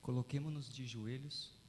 Coloquemo-nos de joelhos.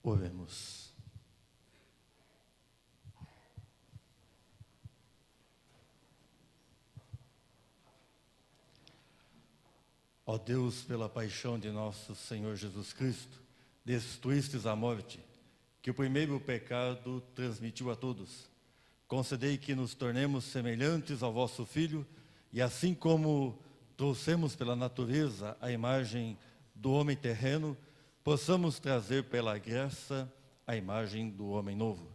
Oremos. Ó Deus, pela paixão de nosso Senhor Jesus Cristo, destruístes a morte, que o primeiro pecado transmitiu a todos. Concedei que nos tornemos semelhantes ao vosso Filho, e assim como trouxemos pela natureza a imagem do homem terreno, possamos trazer pela graça a imagem do homem novo.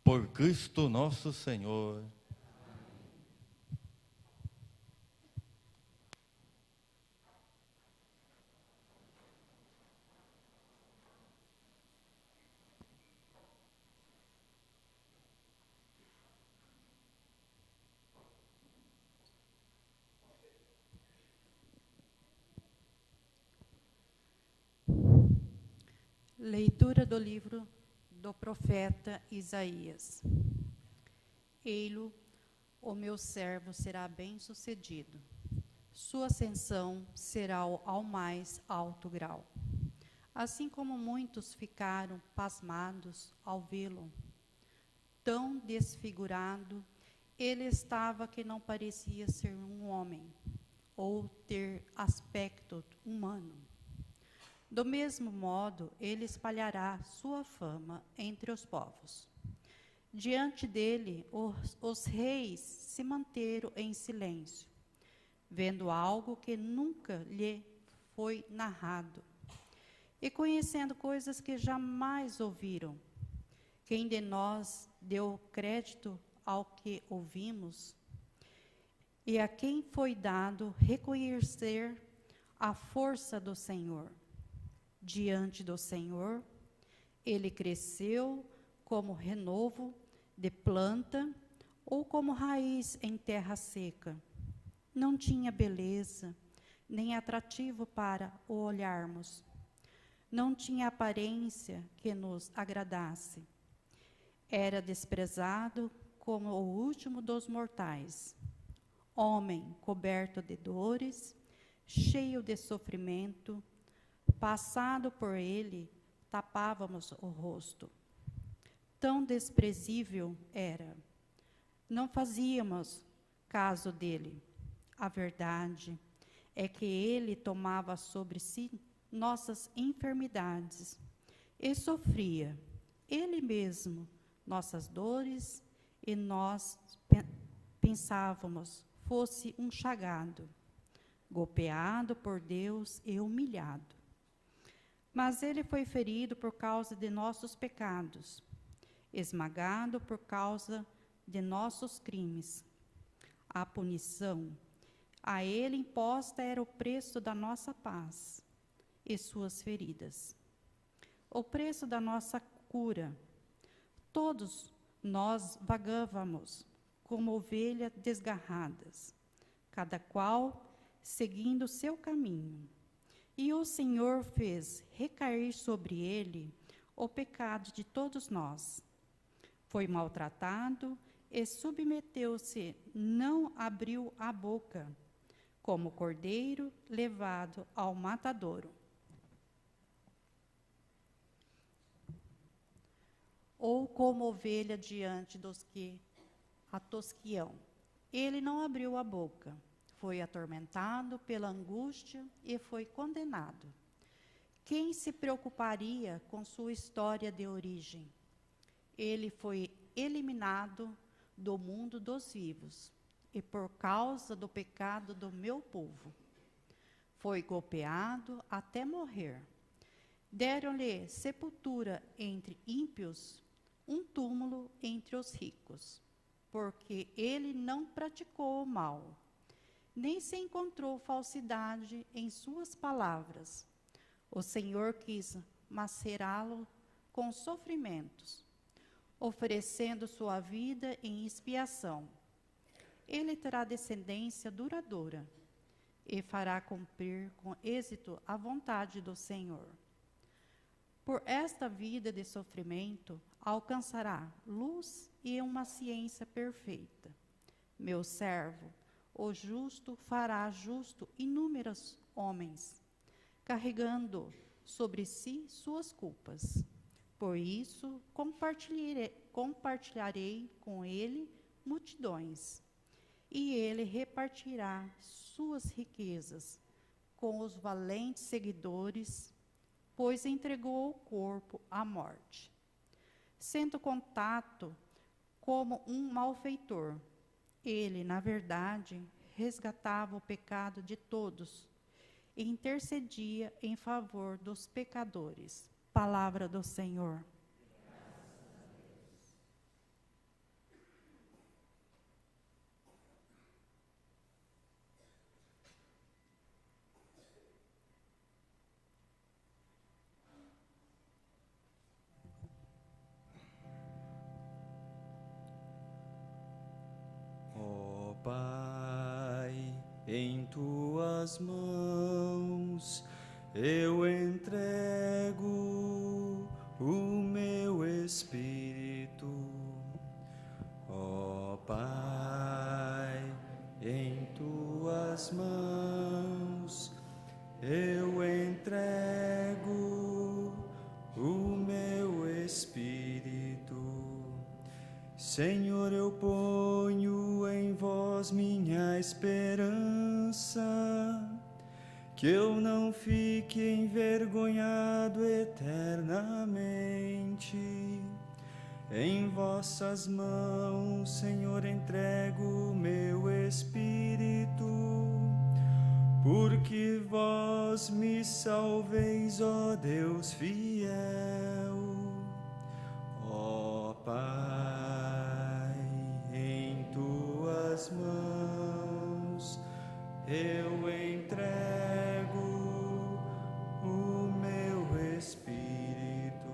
Por Cristo nosso Senhor. Leitura do livro do profeta Isaías. Ei-lo, o meu servo será bem-sucedido. Sua ascensão será ao mais alto grau. Assim como muitos ficaram pasmados ao vê-lo, tão desfigurado, ele estava que não parecia ser um homem, ou ter aspecto humano. Do mesmo modo, ele espalhará sua fama entre os povos. Diante dele, os reis se manteram em silêncio, vendo algo que nunca lhe foi narrado, e conhecendo coisas que jamais ouviram. Quem de nós deu crédito ao que ouvimos? E a quem foi dado reconhecer a força do Senhor? Diante do Senhor, ele cresceu como renovo de planta ou como raiz em terra seca. Não tinha beleza, nem atrativo para o olharmos. Não tinha aparência que nos agradasse. Era desprezado como o último dos mortais. Homem coberto de dores, cheio de sofrimento, passado por ele, tapávamos o rosto. Tão desprezível era. Não fazíamos caso dele. A verdade é que ele tomava sobre si nossas enfermidades e sofria, ele mesmo, nossas dores, e nós pensávamos fosse um chagado, golpeado por Deus e humilhado. Mas ele foi ferido por causa de nossos pecados, esmagado por causa de nossos crimes. A punição a ele imposta era o preço da nossa paz, e suas feridas o preço da nossa cura. Todos nós vagávamos como ovelhas desgarradas, cada qual seguindo seu caminho. E o Senhor fez recair sobre ele o pecado de todos nós. Foi maltratado e submeteu-se, não abriu a boca, como cordeiro levado ao matadouro. Ou como ovelha diante dos que a tosquiam. Ele não abriu a boca, foi atormentado pela angústia e foi condenado. Quem se preocuparia com sua história de origem? Ele foi eliminado do mundo dos vivos, e por causa do pecado do meu povo, foi golpeado até morrer. Deram-lhe sepultura entre ímpios, um túmulo entre os ricos, porque ele não praticou o mal, nem se encontrou falsidade em suas palavras. O Senhor quis macerá-lo com sofrimentos, oferecendo sua vida em expiação. Ele terá descendência duradoura e fará cumprir com êxito a vontade do Senhor. Por esta vida de sofrimento, alcançará luz e uma ciência perfeita. Meu servo, o justo, fará justo inúmeros homens, carregando sobre si suas culpas. Por isso, compartilharei com ele multidões, e ele repartirá suas riquezas com os valentes seguidores, pois entregou o corpo à morte. Sendo contato como um malfeitor, ele, na verdade, resgatava o pecado de todos e intercedia em favor dos pecadores. Palavra do Senhor. Pai, em tuas mãos eu entrego o meu espírito. Ó Pai, em tuas mãos eu entrego o meu espírito. Senhor, eu ponho em vós minha esperança, que eu não fique envergonhado eternamente. Em vossas mãos, Senhor, entrego o meu espírito, porque vós me salveis, ó Deus fiel. Ó Pai, em tuas mãos eu entrego o meu espírito.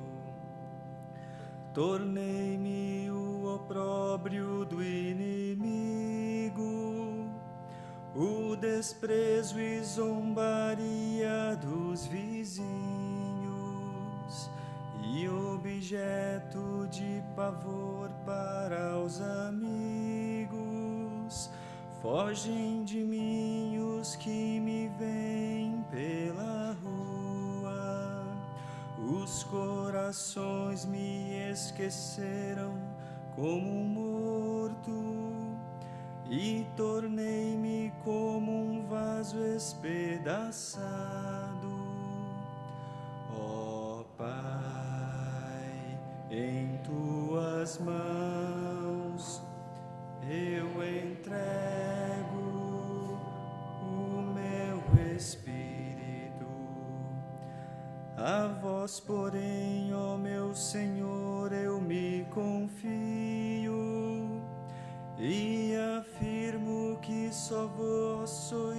Tornei-me o opróbrio do inimigo, o desprezo e zombaria dos vizinhos, e objeto de pavor para os amigos. Fogem de mim os que me veem pela rua. Os corações me esqueceram como um morto, e tornei-me como um vaso espedaçado. Ó Pai, em tuas mãos eu entrego o meu espírito. A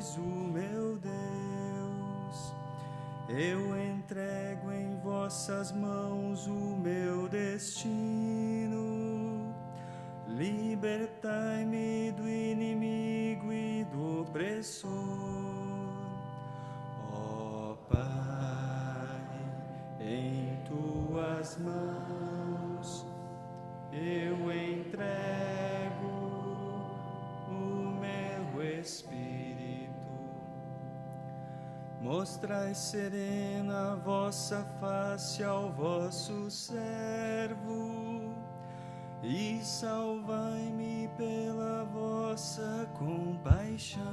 juízo, meu Deus. Eu entrego em vossas mãos o meu destino. Libertai-me do inimigo e do opressor. Ó Pai, em tuas mãos eu entrego o meu espírito. Mostrai serena a vossa face ao vosso servo e salvai-me pela vossa compaixão.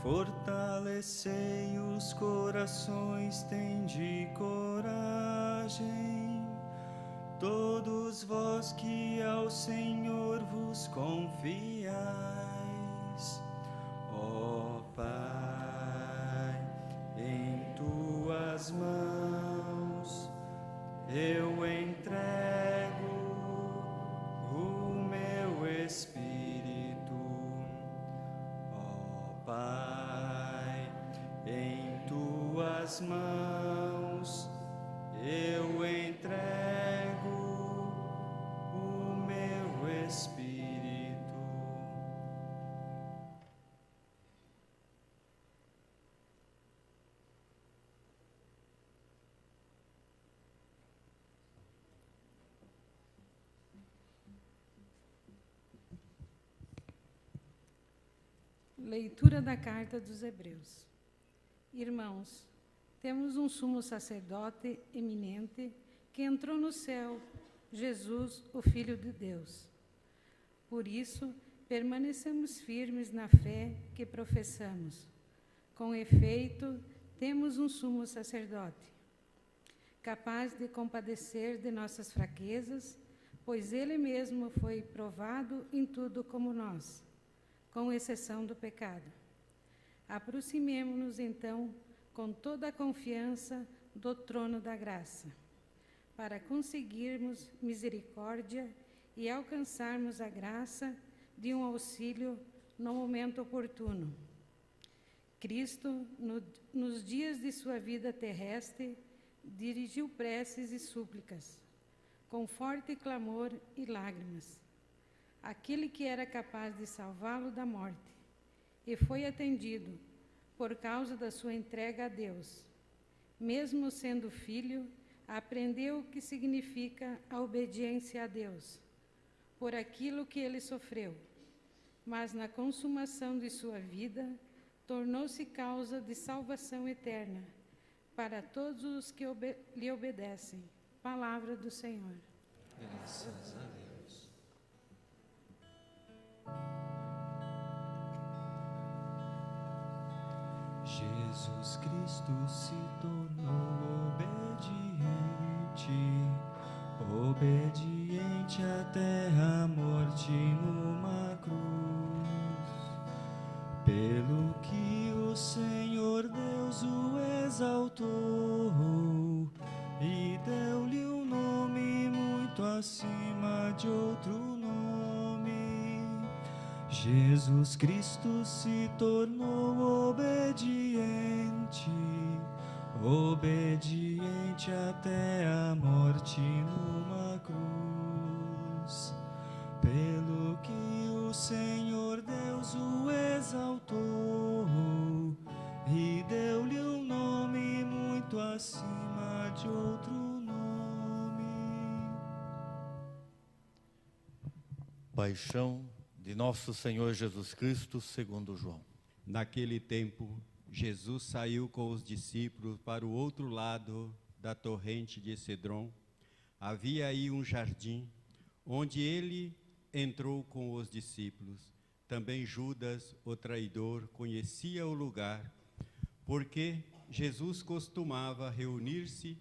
Fortalecei os corações, tende coragem, todos vós que ao Senhor vos confiais. Ó Pai, em tuas mãos eu entrego o meu espírito. Ó Pai, em tuas mãos eu entrego o meu espírito. Leitura da Carta dos Hebreus. Irmãos, temos um sumo sacerdote eminente que entrou no céu, Jesus, o Filho de Deus. Por isso, permanecemos firmes na fé que professamos. Com efeito, temos um sumo sacerdote, capaz de compadecer de nossas fraquezas, pois ele mesmo foi provado em tudo como nós, com exceção do pecado. Aproximemo-nos, então, com toda a confiança do trono da graça, para conseguirmos misericórdia e alcançarmos a graça de um auxílio no momento oportuno. Cristo, nos dias de sua vida terrestre, dirigiu preces e súplicas, com forte clamor e lágrimas, aquele que era capaz de salvá-lo da morte, e foi atendido por causa da sua entrega a Deus. Mesmo sendo filho, aprendeu o que significa a obediência a Deus, por aquilo que ele sofreu, mas na consumação de sua vida, tornou-se causa de salvação eterna para todos os que lhe obedecem. Palavra do Senhor. Graças a Deus. Jesus Cristo se tornou obediente até a morte numa cruz, pelo que o Senhor Deus o exaltou e deu-lhe um nome muito acima de outro nome. Jesus Cristo se tornou obediente até a morte numa cruz, pelo que o Senhor Deus o exaltou e deu-lhe um nome muito acima de outro nome. Paixão de nosso Senhor Jesus Cristo, segundo João. Naquele tempo, Jesus saiu com os discípulos para o outro lado da torrente de Cedron. Havia aí um jardim, onde ele entrou com os discípulos. Também Judas, o traidor, conhecia o lugar, porque Jesus costumava reunir-se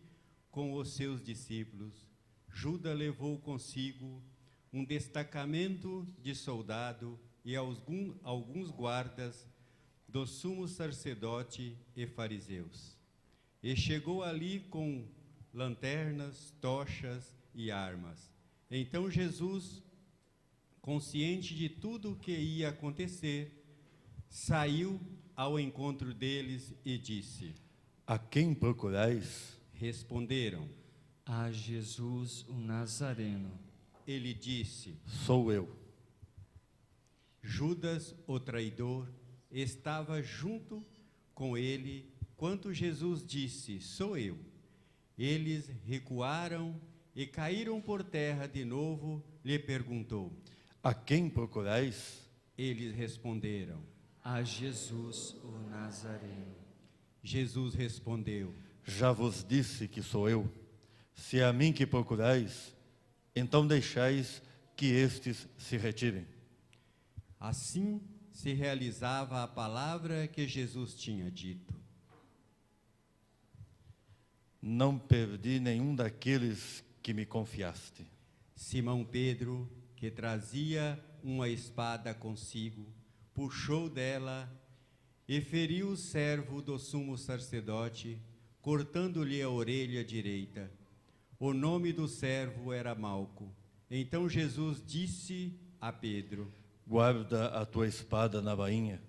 com os seus discípulos. Judas levou consigo um destacamento de soldado e alguns guardas do sumo sacerdote e fariseus. E chegou ali com lanternas, tochas e armas. Então Jesus, consciente de tudo o que ia acontecer, Saiu ao encontro deles e disse: A quem procurais? Responderam. A Jesus o Nazareno. Ele disse: Sou eu. Judas, o traidor, estava junto com ele quando Jesus disse: Sou eu. Eles recuaram e caíram por terra de novo. Lhe perguntou. A quem procurais? Eles responderam. A Jesus o Nazareno. Jesus respondeu. Já vos disse que sou eu. Se é a mim que procurais, então deixais que estes se retirem. Assim se realizava a palavra que Jesus tinha dito. Não perdi nenhum daqueles que me confiaste. Simão Pedro, que trazia uma espada consigo, puxou dela e feriu o servo do sumo sacerdote, cortando-lhe a orelha direita. O nome do servo era Malco. Então Jesus disse a Pedro: Guarda a tua espada na bainha.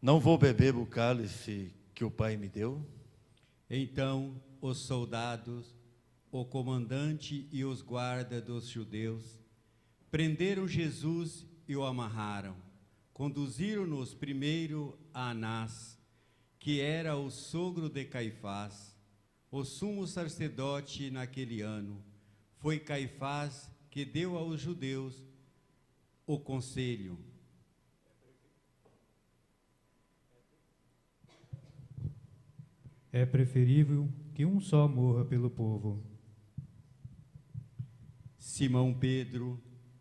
Não vou beber o cálice que o Pai me deu? Então os soldados, o comandante e os guardas dos judeus prenderam Jesus e o amarraram. Conduziram-nos primeiro a Anás, que era o sogro de Caifás, o sumo sacerdote naquele ano. Foi Caifás que deu aos judeus o conselho. É preferível que um só morra pelo povo. Simão Pedro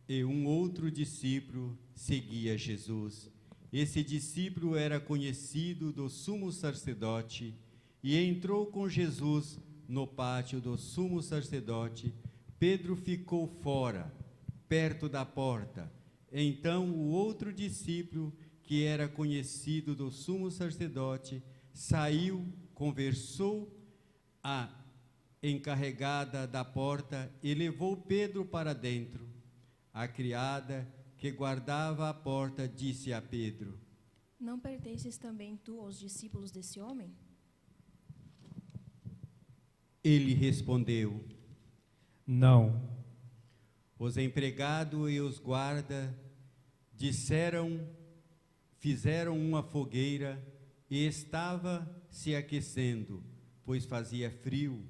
e um outro discípulo seguia Jesus. Esse discípulo era conhecido do sumo sacerdote e entrou com Jesus no pátio do sumo sacerdote. Pedro ficou fora, perto da porta. Então o outro discípulo, que era conhecido do sumo sacerdote, saiu, conversou a encarregada da porta e levou Pedro para dentro. A criada que guardava a porta disse a Pedro: Não pertences também tu aos discípulos desse homem? Ele respondeu: Não. Os empregados e os guardas fizeram uma fogueira e estava se aquecendo, pois fazia frio.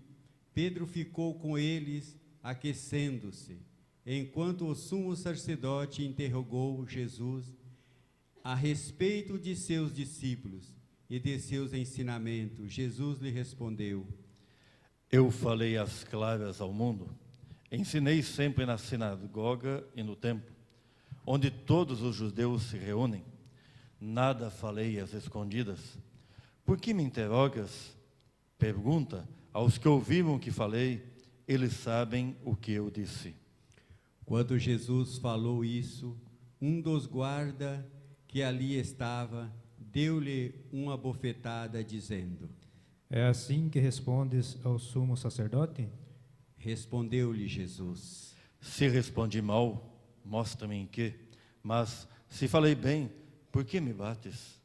Pedro ficou com eles, aquecendo-se, enquanto o sumo sacerdote interrogou Jesus a respeito de seus discípulos e de seus ensinamentos. Jesus lhe respondeu: Eu falei as claras ao mundo. Ensinei sempre na sinagoga e no templo, onde todos os judeus se reúnem. Nada falei às escondidas. Por que me interrogas? Pergunta aos que ouviram o que falei, eles sabem o que eu disse. Quando Jesus falou isso, um dos guardas que ali estava deu-lhe uma bofetada, dizendo: É assim que respondes ao sumo sacerdote? Respondeu-lhe Jesus: Se respondi mal, mostra-me em quê. Mas se falei bem, por que me bates?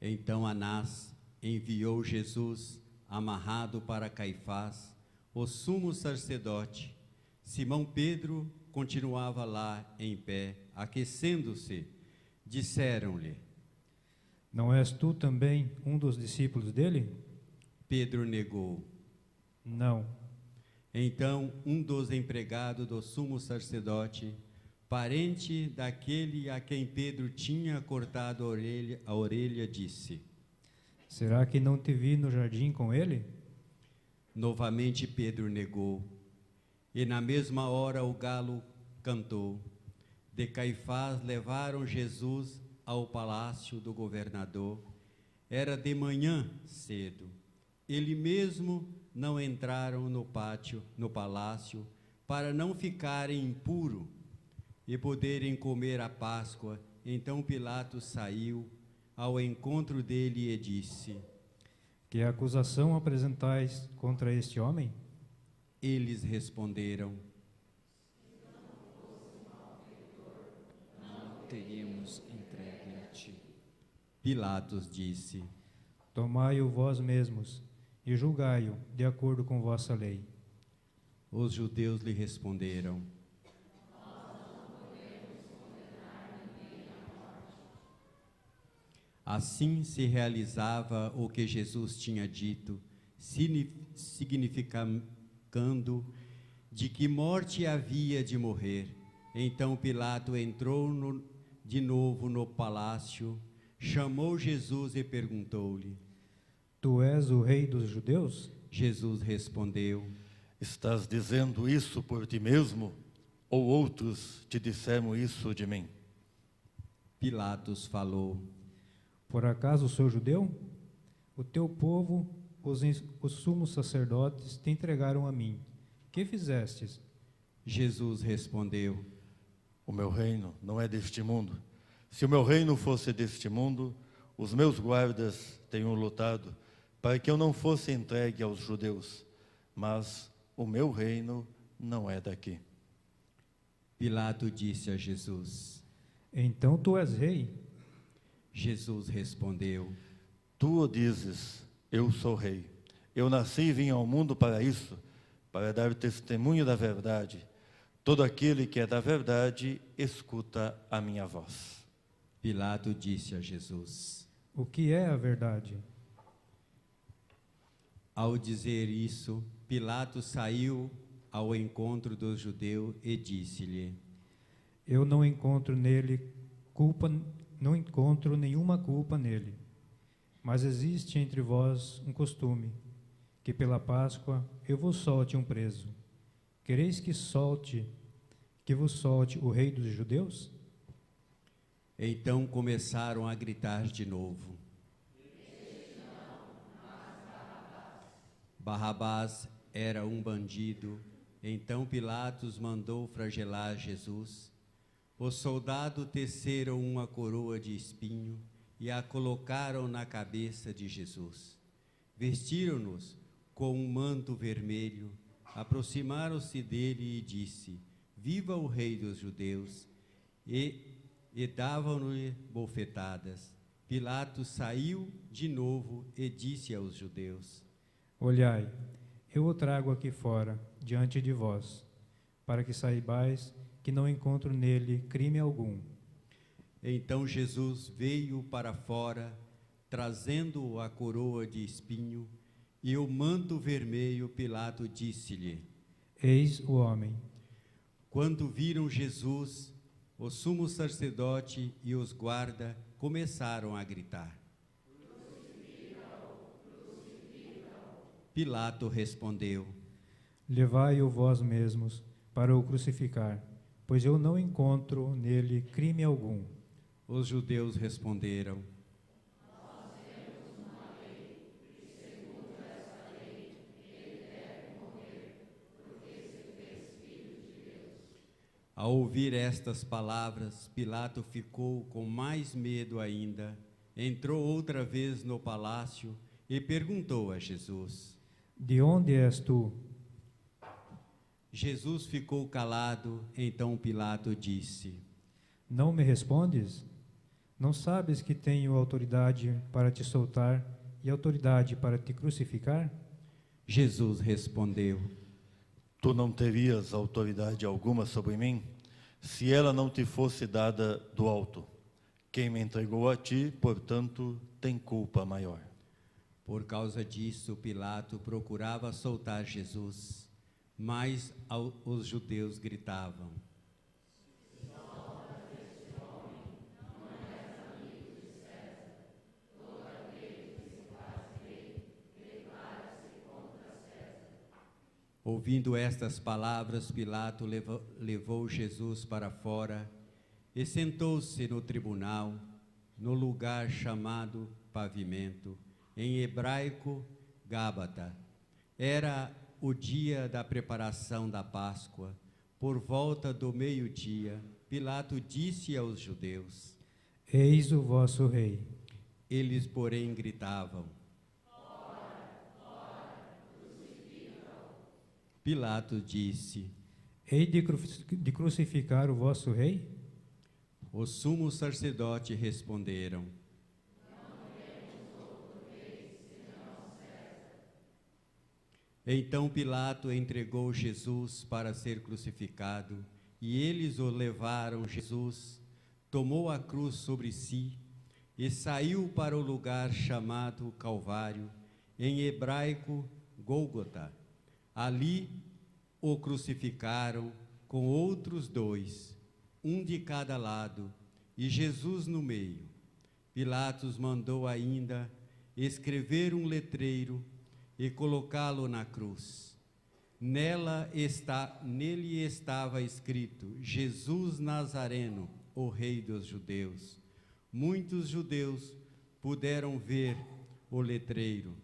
Então Anás enviou Jesus amarrado para Caifás, o sumo sacerdote. Simão Pedro continuava lá em pé, aquecendo-se. Disseram-lhe: Não és tu também um dos discípulos dele? Pedro negou. Não. Então um dos empregados do sumo sacerdote, parente daquele a quem Pedro tinha cortado a orelha, disse: Será que não te vi no jardim com ele? Novamente Pedro negou. E na mesma hora o galo cantou. De Caifás levaram Jesus ao palácio do governador. Era de manhã cedo. Ele mesmo não entraram no palácio, para não ficarem impuros e poderem comer a Páscoa. Então Pilatos saiu ao encontro dele e disse: Que acusação apresentais contra este homem? Eles responderam: Não teríamos entregue a ti. Pilatos disse: Tomai-o vós mesmos e julgai-o de acordo com vossa lei. Os judeus lhe responderam: Assim se realizava o que Jesus tinha dito, significando de que morte havia de morrer. Então Pilato entrou de novo no palácio, chamou Jesus e perguntou-lhe: Tu és o rei dos judeus? Jesus respondeu: Estás dizendo isso por ti mesmo, ou outros te disseram isso de mim? Pilatos falou: Por acaso sou judeu? O teu povo, os sumos sacerdotes, te entregaram a mim. Que fizestes? Jesus respondeu: O meu reino não é deste mundo. Se o meu reino fosse deste mundo, os meus guardas tenham lutado para que eu não fosse entregue aos judeus. Mas o meu reino não é daqui. Pilato disse a Jesus: Então tu és rei? Jesus respondeu: Tu o dizes, eu sou rei. Eu nasci e vim ao mundo para isso, para dar testemunho da verdade. Todo aquele que é da verdade, escuta a minha voz. Pilato disse a Jesus: O que é a verdade? Ao dizer isso, Pilato saiu ao encontro do judeu e disse-lhe: Eu não encontro nele culpa, não encontro nenhuma culpa nele. Mas existe entre vós um costume, que pela Páscoa eu vos solte um preso. Quereis que vos solte o rei dos judeus? Então começaram a gritar de novo: Barrabás era um bandido. Então Pilatos mandou flagelar Jesus. Os soldados teceram uma coroa de espinho e a colocaram na cabeça de Jesus. Vestiram-nos com um manto vermelho, aproximaram-se dele e disse: Viva o rei dos judeus! E davam-lhe bofetadas. Pilatos saiu de novo e disse aos judeus: Olhai, eu o trago aqui fora, diante de vós, para que saibais que não encontro nele crime algum. Então Jesus veio para fora, trazendo a coroa de espinho e o manto vermelho. Pilato disse-lhe: Eis o homem. Quando viram Jesus, o sumo sacerdote e os guardas começaram a gritar. Pilato respondeu: Levai-o vós mesmos para o crucificar, pois eu não encontro nele crime algum. Os judeus responderam: Ao ouvir estas palavras, Pilato ficou com mais medo ainda, entrou outra vez no palácio e perguntou a Jesus: De onde és tu? Jesus ficou calado. Então Pilato disse: Não me respondes? Não sabes que tenho autoridade para te soltar e autoridade para te crucificar? Jesus respondeu: Tu não terias autoridade alguma sobre mim, se ela não te fosse dada do alto. Quem me entregou a ti, portanto, tem culpa maior. Por causa disso, Pilato procurava soltar Jesus, mas os judeus gritavam: Ouvindo estas palavras, Pilato levou Jesus para fora e sentou-se no tribunal, no lugar chamado Pavimento, em hebraico, Gábata. Era o dia da preparação da Páscoa. Por volta do meio-dia, Pilato disse aos judeus: Eis o vosso rei. Eles, porém, gritavam: Pilato disse: Hei de crucificar o vosso rei? Os sumos sacerdotes responderam: Então Pilato entregou Jesus para ser crucificado, e eles o levaram. Jesus tomou a cruz sobre si e saiu para o lugar chamado Calvário, em hebraico Gólgota. Ali o crucificaram com outros dois, um de cada lado, e Jesus no meio. Pilatos mandou ainda escrever um letreiro e colocá-lo na cruz. Nele estava escrito: Jesus Nazareno, o Rei dos Judeus. Muitos judeus puderam ver o letreiro,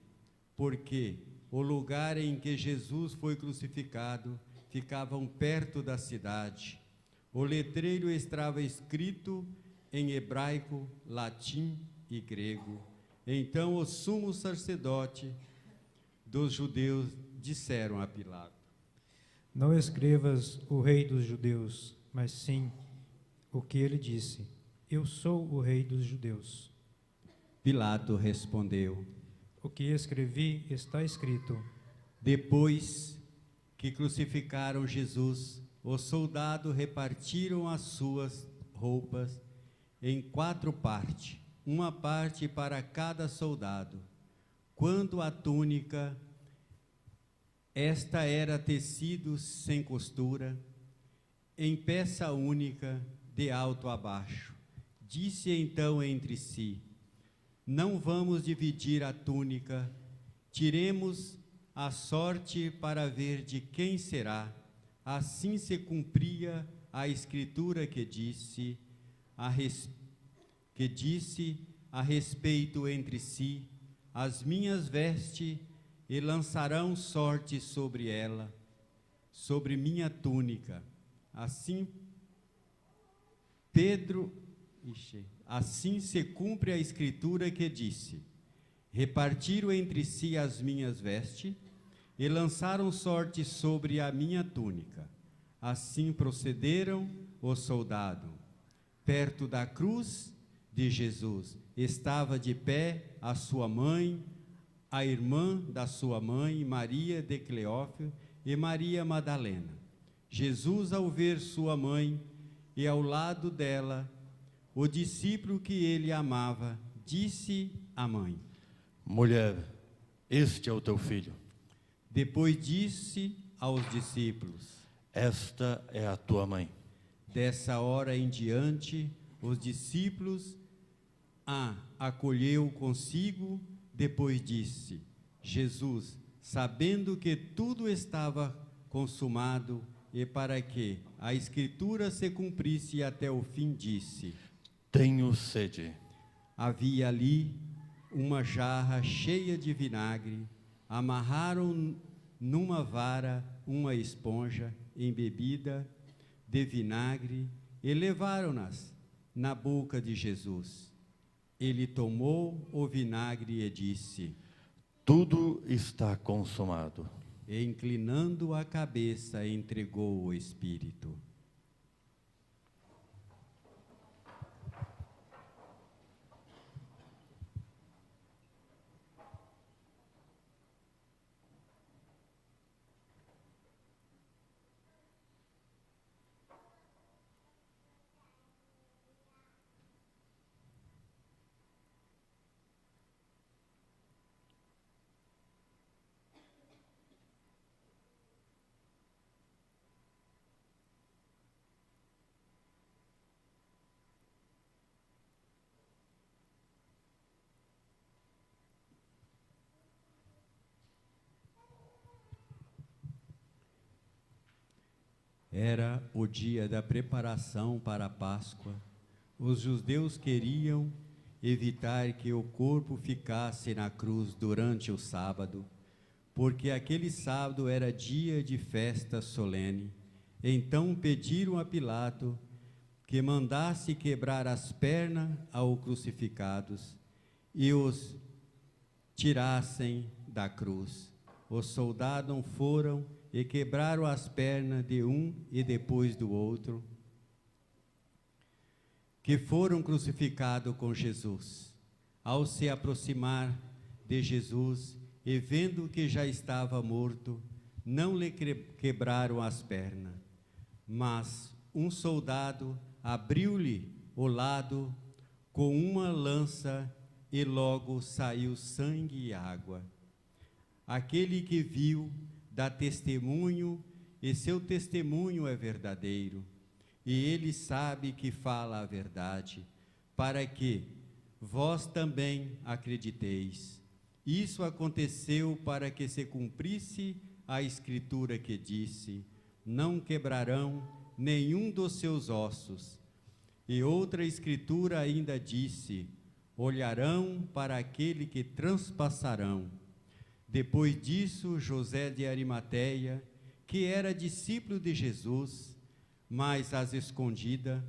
porque o lugar em que Jesus foi crucificado ficavam perto da cidade. O letreiro estava escrito em hebraico, latim e grego. Então o sumo sacerdote dos judeus disseram a Pilato: Não escrevas o Rei dos Judeus, mas sim o que ele disse: Eu sou o Rei dos Judeus. Pilato respondeu: O que escrevi está escrito. Depois que crucificaram Jesus, os soldados repartiram as suas roupas em 4 partes, uma parte para cada soldado. Quanto à túnica, esta era tecido sem costura, em peça única, de alto a baixo. Disse então entre si: Não vamos dividir a túnica, tiremos a sorte para ver de quem será. Assim se cumpria a escritura que disse a respeito entre si: As minhas vestes, e lançarão sorte sobre ela, sobre minha túnica. Assim se cumpre a escritura que disse: Repartiram entre si as minhas vestes e lançaram sorte sobre a minha túnica. Assim procederam os soldados. Perto da cruz de Jesus estava de pé a sua mãe, a irmã da sua mãe, Maria de Cleófas, e Maria Madalena. Jesus, ao ver sua mãe e ao lado dela o discípulo que ele amava, disse à mãe: Mulher, este é o teu filho. Depois disse aos discípulos: Esta é a tua mãe. Dessa hora em diante, os discípulos a acolheu consigo. Depois disse Jesus, sabendo que tudo estava consumado, e para que a escritura se cumprisse até o fim, disse: Tenho sede. Havia ali uma jarra cheia de vinagre. Amarraram numa vara uma esponja embebida de vinagre e levaram-nas na boca de Jesus. Ele tomou o vinagre e disse: Tudo está consumado. E, inclinando a cabeça, entregou o Espírito. Era o dia da preparação para a Páscoa. Os judeus queriam evitar que o corpo ficasse na cruz durante o sábado, porque aquele sábado era dia de festa solene. Então pediram a Pilato que mandasse quebrar as pernas aos crucificados e os tirassem da cruz. Os soldados foram e quebraram as pernas de um e depois do outro, que foram crucificados com Jesus. Ao se aproximar de Jesus, e vendo que já estava morto, não lhe quebraram as pernas. Mas um soldado abriu-lhe o lado com uma lança e logo saiu sangue e água. Aquele que viu dá testemunho, e seu testemunho é verdadeiro, e ele sabe que fala a verdade, para que vós também acrediteis. Isso aconteceu para que se cumprisse a escritura que disse: não quebrarão nenhum dos seus ossos. E outra escritura ainda disse: olharão para aquele que transpassarão. Depois disso, José de Arimateia, que era discípulo de Jesus, mas às escondidas,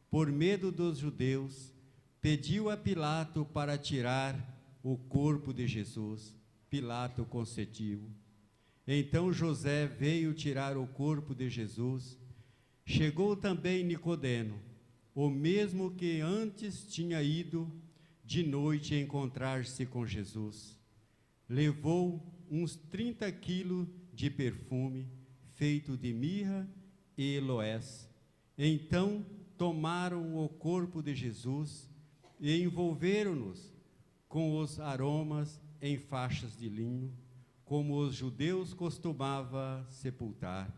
por medo dos judeus, pediu a Pilato para tirar o corpo de Jesus. Pilato concedeu. Então José veio tirar o corpo de Jesus. Chegou também Nicodemo, o mesmo que antes tinha ido de noite encontrar-se com Jesus. Levou uns 30 quilos de perfume, feito de mirra e aloés. Então tomaram o corpo de Jesus e envolveram-nos com os aromas em faixas de linho, como os judeus costumavam sepultar.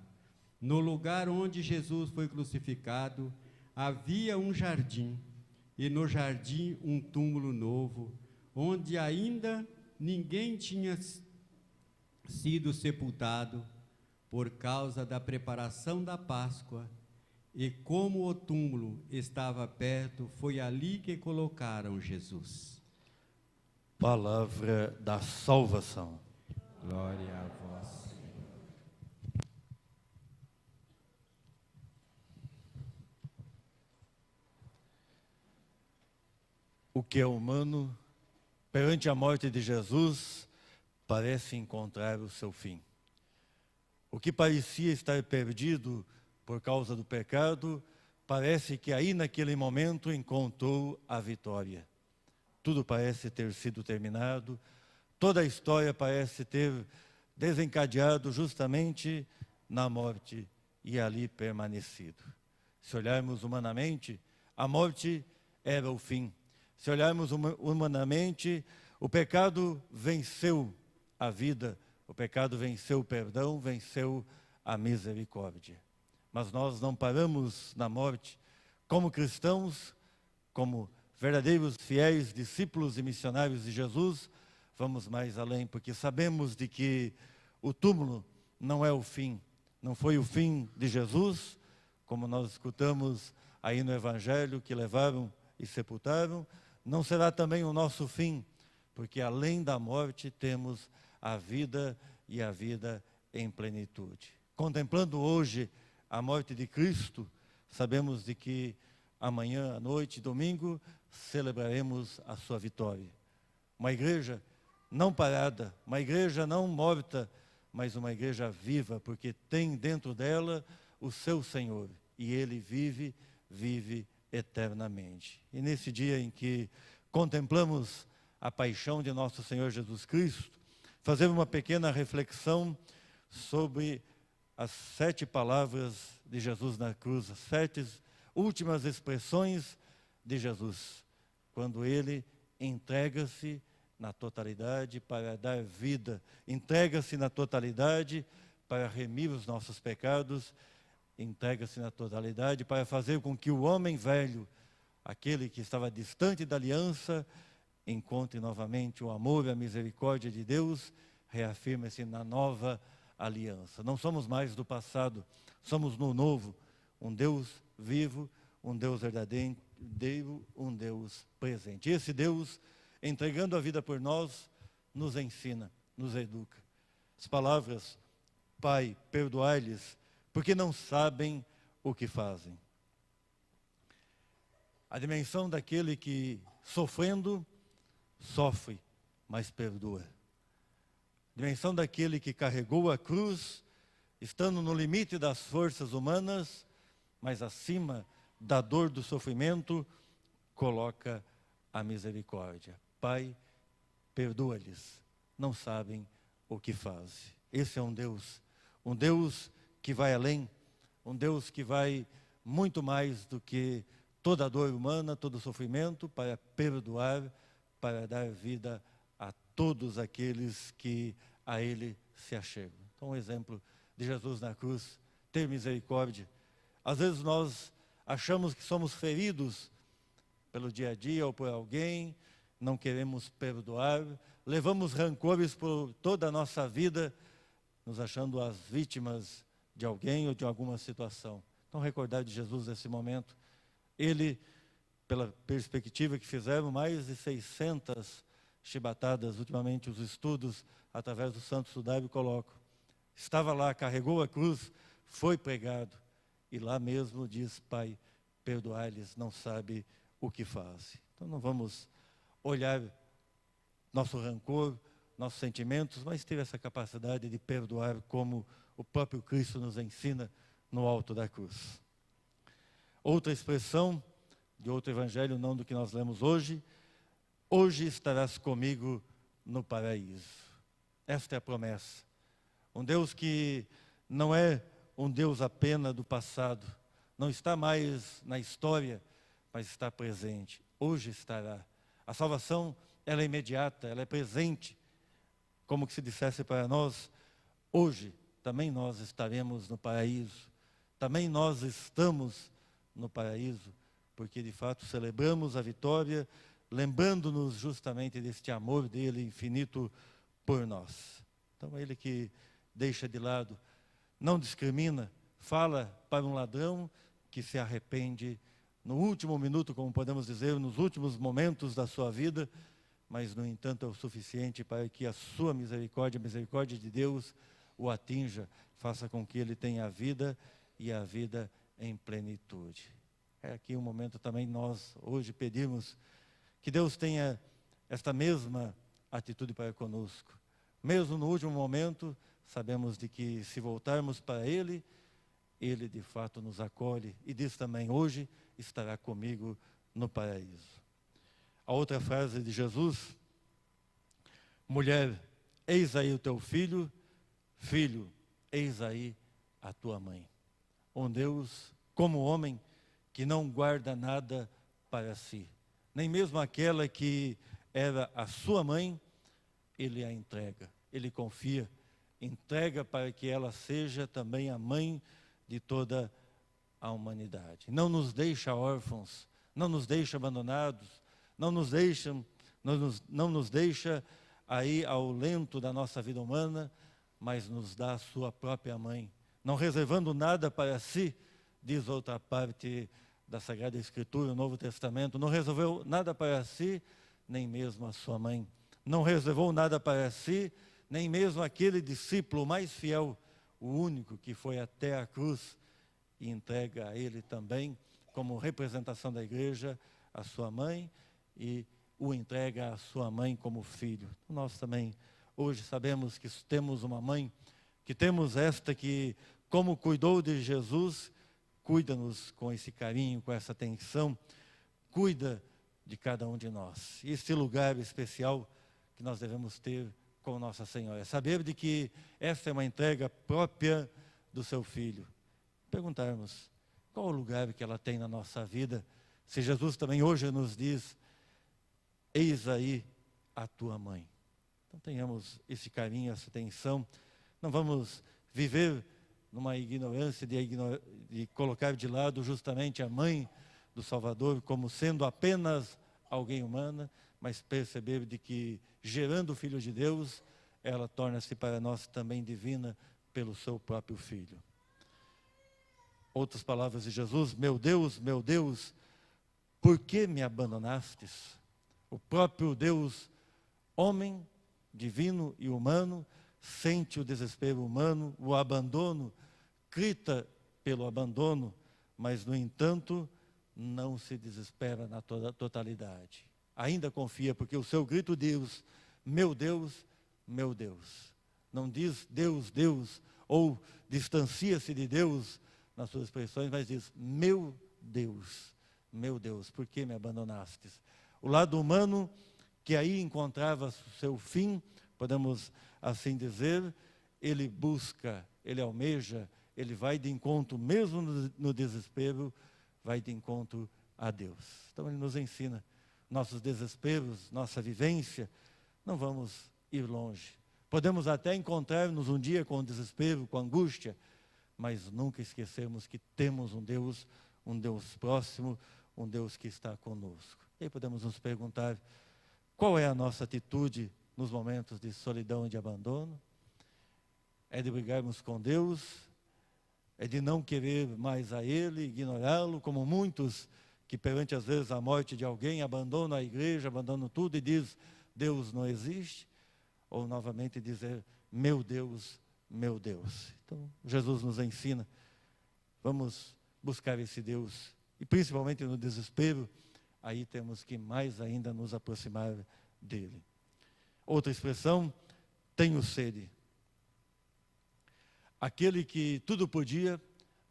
No lugar onde Jesus foi crucificado, havia um jardim, e no jardim um túmulo novo, onde ainda ninguém tinha sido sepultado, por causa da preparação da Páscoa. E como o túmulo estava perto, foi ali que colocaram Jesus. Palavra da salvação. Glória a vós. O que é humano, perante a morte de Jesus, parece encontrar o seu fim. O que parecia estar perdido por causa do pecado, parece que aí naquele momento encontrou a vitória. Tudo parece ter sido terminado, toda a história parece ter desencadeado justamente na morte e ali permanecido. Se olharmos humanamente, a morte era o fim. Se olharmos humanamente, o pecado venceu a vida, o pecado venceu o perdão, venceu a misericórdia. Mas nós não paramos na morte. Como cristãos, como verdadeiros fiéis discípulos e missionários de Jesus, vamos mais além, porque sabemos de que o túmulo não é o fim, não foi o fim de Jesus, como nós escutamos aí no Evangelho, que levaram e sepultaram, não será também o nosso fim, porque além da morte temos a vida e a vida em plenitude. Contemplando hoje a morte de Cristo, sabemos de que amanhã à noite, domingo, celebraremos a sua vitória. Uma igreja não parada, uma igreja não morta, mas uma igreja viva, porque tem dentro dela o seu Senhor, e Ele vive eternamente. E nesse dia em que contemplamos a paixão de nosso Senhor Jesus Cristo, fazer uma pequena reflexão sobre as 7 palavras de Jesus na cruz, as 7 últimas expressões de Jesus, quando Ele entrega-se na totalidade para dar vida, entrega-se na totalidade para remir os nossos pecados, entrega-se na totalidade para fazer com que o homem velho, aquele que estava distante da aliança, encontre novamente o amor e a misericórdia de Deus, reafirma-se na nova aliança. Não somos mais do passado, somos no novo, um Deus vivo, um Deus verdadeiro, um Deus presente. Esse Deus, entregando a vida por nós, nos ensina, nos educa. As palavras: Pai, perdoai-lhes, porque não sabem o que fazem. A dimensão daquele que, sofrendo, sofre, mas perdoa. A dimensão daquele que carregou a cruz, estando no limite das forças humanas, mas acima da dor do sofrimento, coloca a misericórdia. Pai, perdoa-lhes, não sabem o que fazem. Esse é um Deus que vai além, um Deus que vai muito mais do que toda a dor humana, todo o sofrimento, para perdoar, para dar vida a todos aqueles que a Ele se achegam. Então, um exemplo de Jesus na cruz, ter misericórdia. Às vezes nós achamos que somos feridos pelo dia a dia ou por alguém, não queremos perdoar, levamos rancores por toda a nossa vida, nos achando as vítimas de alguém ou de alguma situação. Então, recordar de Jesus nesse momento, Ele, pela perspectiva que fizeram, mais de 600 chibatadas, ultimamente os estudos, através do Santo Sudário, colocam. Estava lá, carregou a cruz, foi pregado, e lá mesmo diz: Pai, perdoai-lhes, não sabe o que fazem. Então, não vamos olhar nosso rancor, nossos sentimentos, mas ter essa capacidade de perdoar como o próprio Cristo nos ensina no alto da cruz. Outra expressão de outro evangelho, não do que nós lemos hoje: hoje estarás comigo no paraíso. Esta é a promessa. Um Deus que não é um Deus apenas do passado, não está mais na história, mas está presente. Hoje estará. A salvação, ela é imediata, ela é presente. Como que se dissesse para nós: hoje também nós estaremos no paraíso. Também nós estamos no paraíso, porque de fato celebramos a vitória, lembrando-nos justamente deste amor dele infinito por nós. Então, Ele que deixa de lado, não discrimina, fala para um ladrão que se arrepende no último minuto, como podemos dizer, nos últimos momentos da sua vida, mas, no entanto, é o suficiente para que a sua misericórdia, a misericórdia de Deus, o atinja, faça com que ele tenha a vida e a vida em plenitude. É aqui um momento também nós, hoje, pedimos que Deus tenha esta mesma atitude para conosco. Mesmo no último momento, sabemos de que se voltarmos para Ele, Ele de fato nos acolhe e diz também: hoje estará comigo no paraíso. A outra frase de Jesus: mulher, eis aí o teu filho, filho, eis aí a tua mãe. Um Deus, como homem, que não guarda nada para si. Nem mesmo aquela que era a sua mãe, Ele a entrega. Ele confia, entrega para que ela seja também a mãe de toda a humanidade. Não nos deixa órfãos, não nos deixa abandonados, não nos deixa aí ao lento da nossa vida humana, mas nos dá a sua própria mãe, não reservando nada para si, diz outra parte da Sagrada Escritura, o Novo Testamento, não reservou nada para si, nem mesmo a sua mãe, não reservou nada para si, nem mesmo aquele discípulo mais fiel, o único que foi até a cruz, e entrega a ele também, como representação da igreja, a sua mãe, e o entrega à sua mãe como filho. Nós também, hoje, sabemos que temos uma mãe, que temos esta que, como cuidou de Jesus, cuida-nos com esse carinho, com essa atenção, cuida de cada um de nós. E esse lugar especial que nós devemos ter com Nossa Senhora, saber de que essa é uma entrega própria do seu Filho. Perguntarmos qual o lugar que ela tem na nossa vida, se Jesus também hoje nos diz: eis aí a tua mãe. Então tenhamos esse carinho, essa atenção, não vamos viver numa ignorância de colocar de lado justamente a mãe do Salvador como sendo apenas alguém humana, mas perceber de que, gerando o Filho de Deus, ela torna-se para nós também divina pelo seu próprio Filho. Outras palavras de Jesus: meu Deus, por que me abandonastes? O próprio Deus, homem, divino e humano, sente o desespero humano, o abandono, grita pelo abandono, mas, no entanto, não se desespera na totalidade. Ainda confia, porque o seu grito diz: meu Deus, meu Deus. Não diz Deus, Deus, ou distancia-se de Deus nas suas expressões, mas diz: meu Deus, por que me abandonastes? O lado humano, que aí encontrava seu fim, podemos assim dizer, ele busca, ele almeja, ele vai de encontro, mesmo no desespero, vai de encontro a Deus. Então ele nos ensina, nossos desesperos, nossa vivência, não vamos ir longe. Podemos até encontrar-nos um dia com desespero, com angústia, mas nunca esquecermos que temos um Deus próximo, um Deus que está conosco. E aí podemos nos perguntar, qual é a nossa atitude nos momentos de solidão e de abandono? É de brigarmos com Deus? É de não querer mais a Ele, ignorá-lo, como muitos que perante às vezes a morte de alguém abandonam a igreja, abandonam tudo e diz, Deus não existe? Ou novamente dizer, meu Deus, meu Deus. Então Jesus nos ensina, vamos buscar esse Deus, e principalmente no desespero, aí temos que mais ainda nos aproximar dele. Outra expressão, tenho sede. Aquele que tudo podia,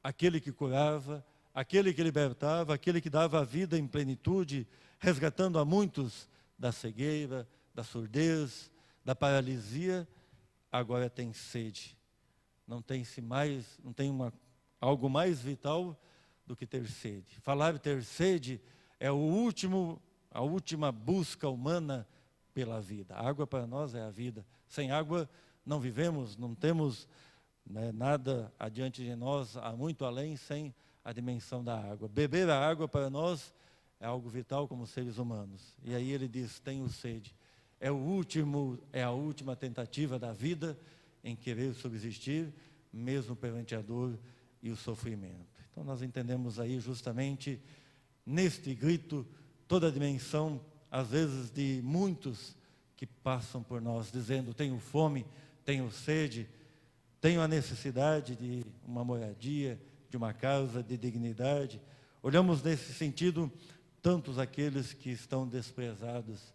aquele que curava, aquele que libertava, aquele que dava a vida em plenitude, resgatando a muitos da cegueira, da surdez, da paralisia, agora tem sede. Não tem algo mais vital do que ter sede. Falar ter sede é a última busca humana pela vida. A água para nós é a vida. Sem água não vivemos, não temos nada adiante de nós, há muito além, sem a dimensão da água. Beber a água para nós é algo vital como seres humanos. E aí ele diz, tenho sede. É a última tentativa da vida em querer subsistir, mesmo perante a dor e o sofrimento. Então nós entendemos aí justamente neste grito toda a dimensão, às vezes, de muitos que passam por nós, dizendo, tenho fome, tenho sede, tenho a necessidade de uma moradia, de uma casa, de dignidade. Olhamos nesse sentido tantos aqueles que estão desprezados,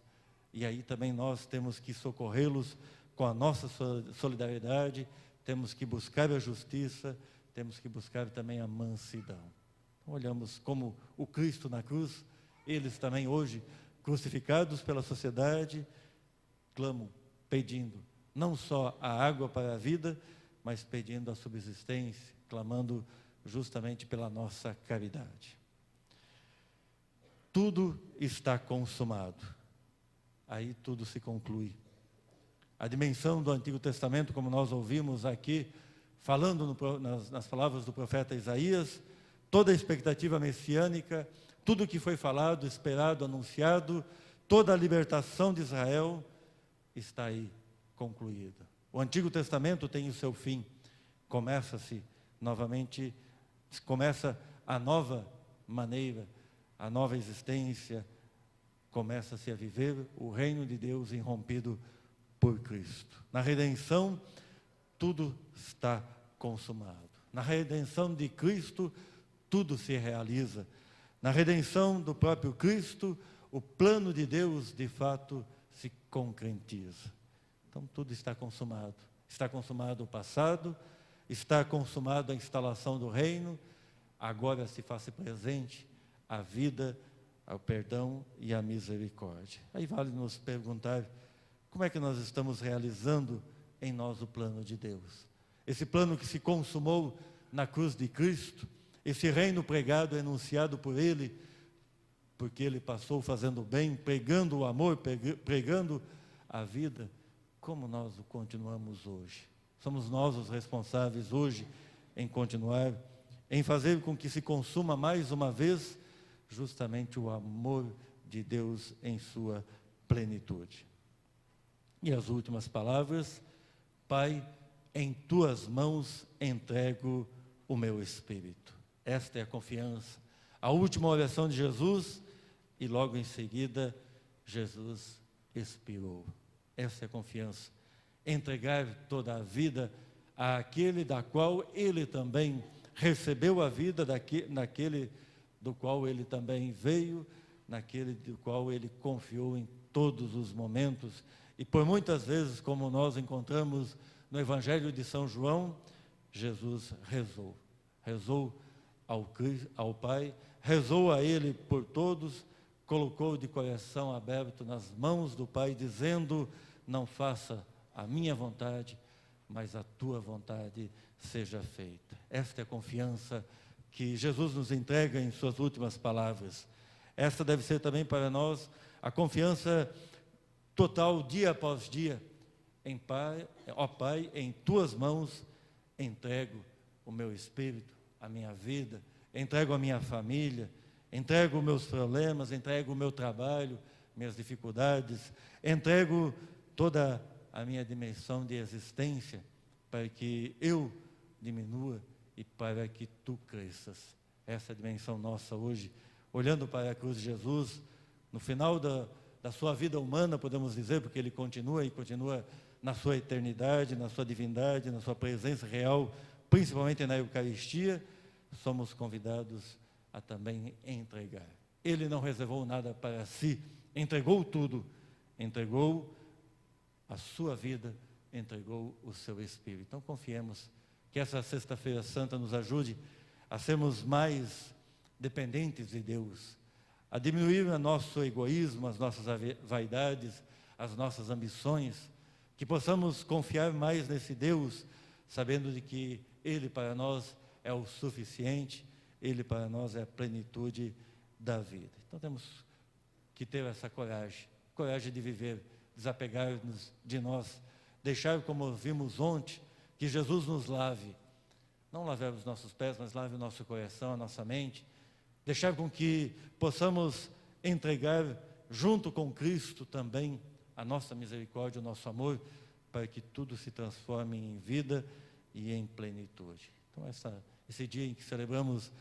e aí também nós temos que socorrê-los com a nossa solidariedade, temos que buscar a justiça, temos que buscar também a mansidão. Então, olhamos como o Cristo na cruz, eles também hoje, crucificados pela sociedade, clamam, pedindo não só a água para a vida, mas pedindo a subsistência, clamando justamente pela nossa caridade. Tudo está consumado. Aí tudo se conclui. A dimensão do Antigo Testamento, como nós ouvimos aqui, falando nas palavras do profeta Isaías, toda a expectativa messiânica, tudo que foi falado, esperado, anunciado, toda a libertação de Israel está aí concluída. O Antigo Testamento tem o seu fim. Começa a nova maneira, a nova existência, começa-se a viver o reino de Deus irrompido por Cristo. Na redenção, tudo está consumado. Na redenção de Cristo, tudo se realiza. Na redenção do próprio Cristo, o plano de Deus, de fato, se concretiza. Então, tudo está consumado. Está consumado o passado, está consumado a instalação do reino, agora se faz presente a vida, o perdão e a misericórdia. Aí vale nos perguntar, como é que nós estamos realizando em nós o plano de Deus? Esse plano que se consumou na cruz de Cristo, esse reino pregado, enunciado por Ele, porque Ele passou fazendo o bem, pregando o amor, pregando a vida, como nós o continuamos hoje? Somos nós os responsáveis hoje em continuar, em fazer com que se consuma mais uma vez justamente o amor de Deus em sua plenitude. E as últimas palavras, Pai, em tuas mãos entrego o meu espírito. Esta é a confiança. A última oração de Jesus, e logo em seguida, Jesus expirou. Essa é a confiança. Entregar toda a vida àquele da qual Ele também recebeu a vida, naquele do qual Ele também veio, naquele do qual Ele confiou em todos os momentos. E por muitas vezes, como nós encontramos no Evangelho de São João, Jesus rezou ao Pai, rezou a Ele por todos, colocou de coração aberto nas mãos do Pai, dizendo, não faça a minha vontade, mas a tua vontade seja feita. Esta é a confiança que Jesus nos entrega em suas últimas palavras. Esta deve ser também para nós a confiança total, dia após dia. Ó Pai, em tuas mãos entrego o meu espírito, a minha vida, entrego a minha família, entrego meus problemas, entrego o meu trabalho, minhas dificuldades, entrego toda a minha dimensão de existência, para que eu diminua e para que tu cresças. Essa é a dimensão nossa hoje, olhando para a cruz de Jesus, no final da sua vida humana, podemos dizer, porque ele continua e continua na sua eternidade, na sua divindade, na sua presença real, principalmente na Eucaristia, somos convidados a também entregar. Ele não reservou nada para si, entregou tudo, entregou a sua vida, entregou o seu Espírito. Então confiemos que essa Sexta-feira Santa nos ajude a sermos mais dependentes de Deus, a diminuir o nosso egoísmo, as nossas vaidades, as nossas ambições, que possamos confiar mais nesse Deus, sabendo de que Ele para nós é o suficiente, Ele para nós é a plenitude da vida. Então temos que ter essa coragem de viver, desapegar-nos de nós, deixar, como vimos ontem, que Jesus nos lave, não lave os nossos pés, mas lave o nosso coração, a nossa mente, deixar com que possamos entregar junto com Cristo também a nossa misericórdia, o nosso amor, para que tudo se transforme em vida e em plenitude. Então esse dia em que celebramos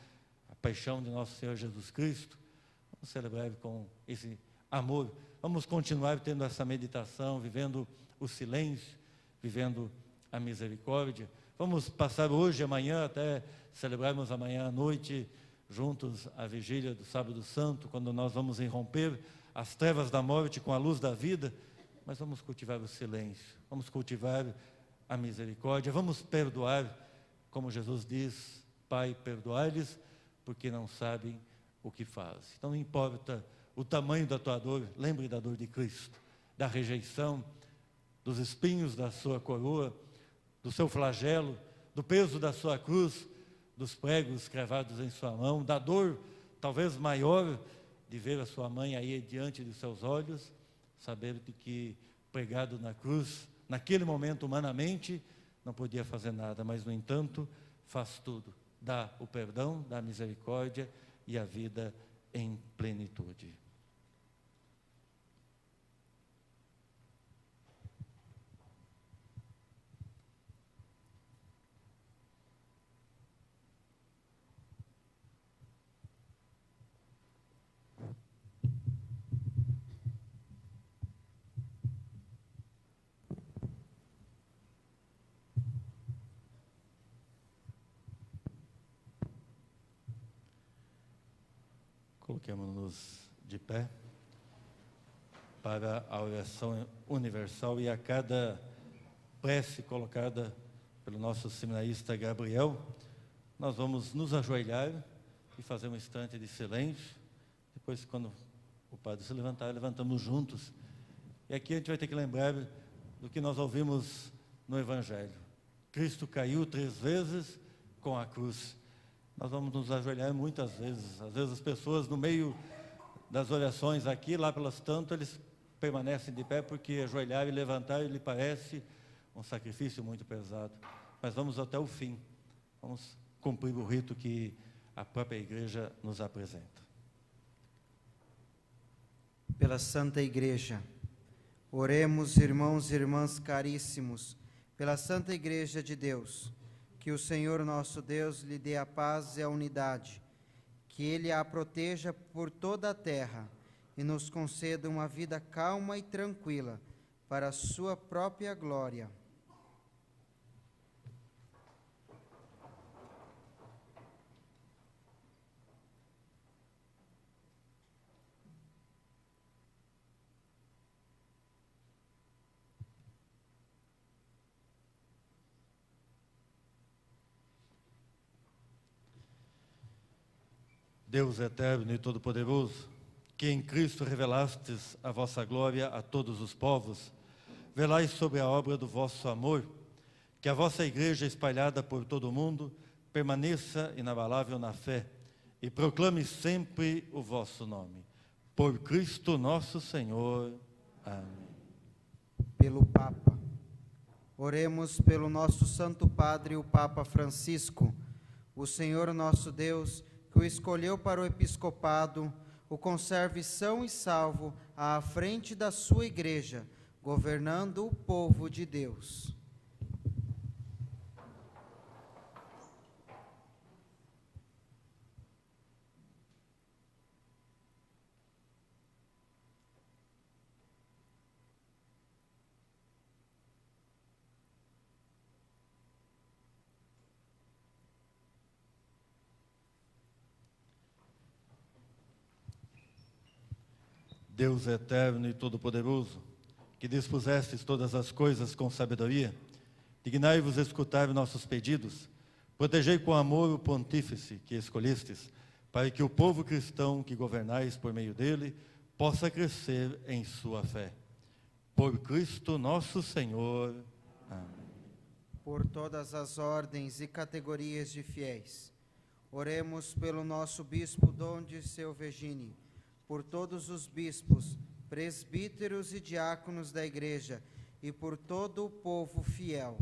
a paixão de nosso Senhor Jesus Cristo, vamos celebrar com esse amor, vamos continuar tendo essa meditação, vivendo o silêncio, vivendo a misericórdia. Vamos passar hoje, amanhã, até celebrarmos amanhã à noite, juntos a vigília do Sábado Santo, quando nós vamos irromper as trevas da morte com a luz da vida, mas vamos cultivar o silêncio, vamos cultivar a misericórdia, vamos perdoar, como Jesus diz, Pai, perdoai-lhes, porque não sabem o que fazem. Então não importa o tamanho da tua dor, lembre da dor de Cristo, da rejeição, dos espinhos da sua coroa, do seu flagelo, do peso da sua cruz, dos pregos cravados em sua mão, da dor talvez maior de ver a sua mãe aí diante de seus olhos, saber de que pregado na cruz, naquele momento humanamente, não podia fazer nada, mas no entanto faz tudo, dá o perdão, dá a misericórdia e a vida em plenitude. Coloquemos-nos de pé para a oração universal e a cada prece colocada pelo nosso seminarista Gabriel, nós vamos nos ajoelhar e fazer um instante de silêncio. Depois, quando o padre se levantar, levantamos juntos. E aqui a gente vai ter que lembrar do que nós ouvimos no Evangelho. Cristo caiu 3 vezes com a cruz. Nós vamos nos ajoelhar muitas vezes. Às vezes as pessoas, no meio das orações aqui, lá pelas tantas, eles permanecem de pé porque ajoelhar e levantar lhe parece um sacrifício muito pesado. Mas vamos até o fim. Vamos cumprir o rito que a própria Igreja nos apresenta. Pela Santa Igreja, oremos, irmãos e irmãs caríssimos, pela Santa Igreja de Deus, que o Senhor nosso Deus lhe dê a paz e a unidade, que Ele a proteja por toda a terra e nos conceda uma vida calma e tranquila para a sua própria glória. Deus eterno e todo-poderoso, que em Cristo revelastes a vossa glória a todos os povos, velai sobre a obra do vosso amor, que a vossa igreja espalhada por todo o mundo permaneça inabalável na fé e proclame sempre o vosso nome. Por Cristo nosso Senhor. Amém. Pelo Papa. Oremos pelo nosso Santo Padre, o Papa Francisco. O Senhor nosso Deus, que o escolheu para o episcopado, o conserve são e salvo à frente da sua igreja, governando o povo de Deus. Deus eterno e todo-poderoso, que dispusestes todas as coisas com sabedoria, dignai-vos escutar nossos pedidos, protegei com amor o pontífice que escolhestes, para que o povo cristão que governais por meio dele possa crescer em sua fé. Por Cristo nosso Senhor. Amém. Por todas as ordens e categorias de fiéis, oremos pelo nosso bispo Dom Dirceu Vergini, por todos os bispos, presbíteros e diáconos da Igreja e por todo o povo fiel.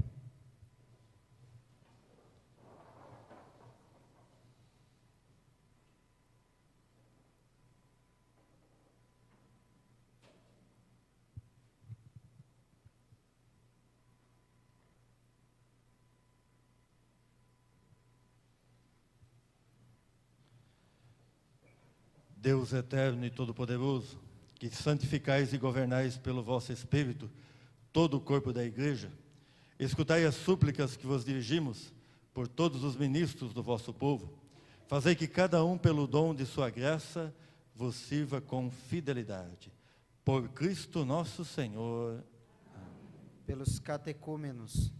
Deus eterno e todo-poderoso, que santificais e governais pelo vosso Espírito todo o corpo da Igreja, escutai as súplicas que vos dirigimos por todos os ministros do vosso povo. Fazei que cada um, pelo dom de sua graça, vos sirva com fidelidade. Por Cristo nosso Senhor. Pelos catecúmenos.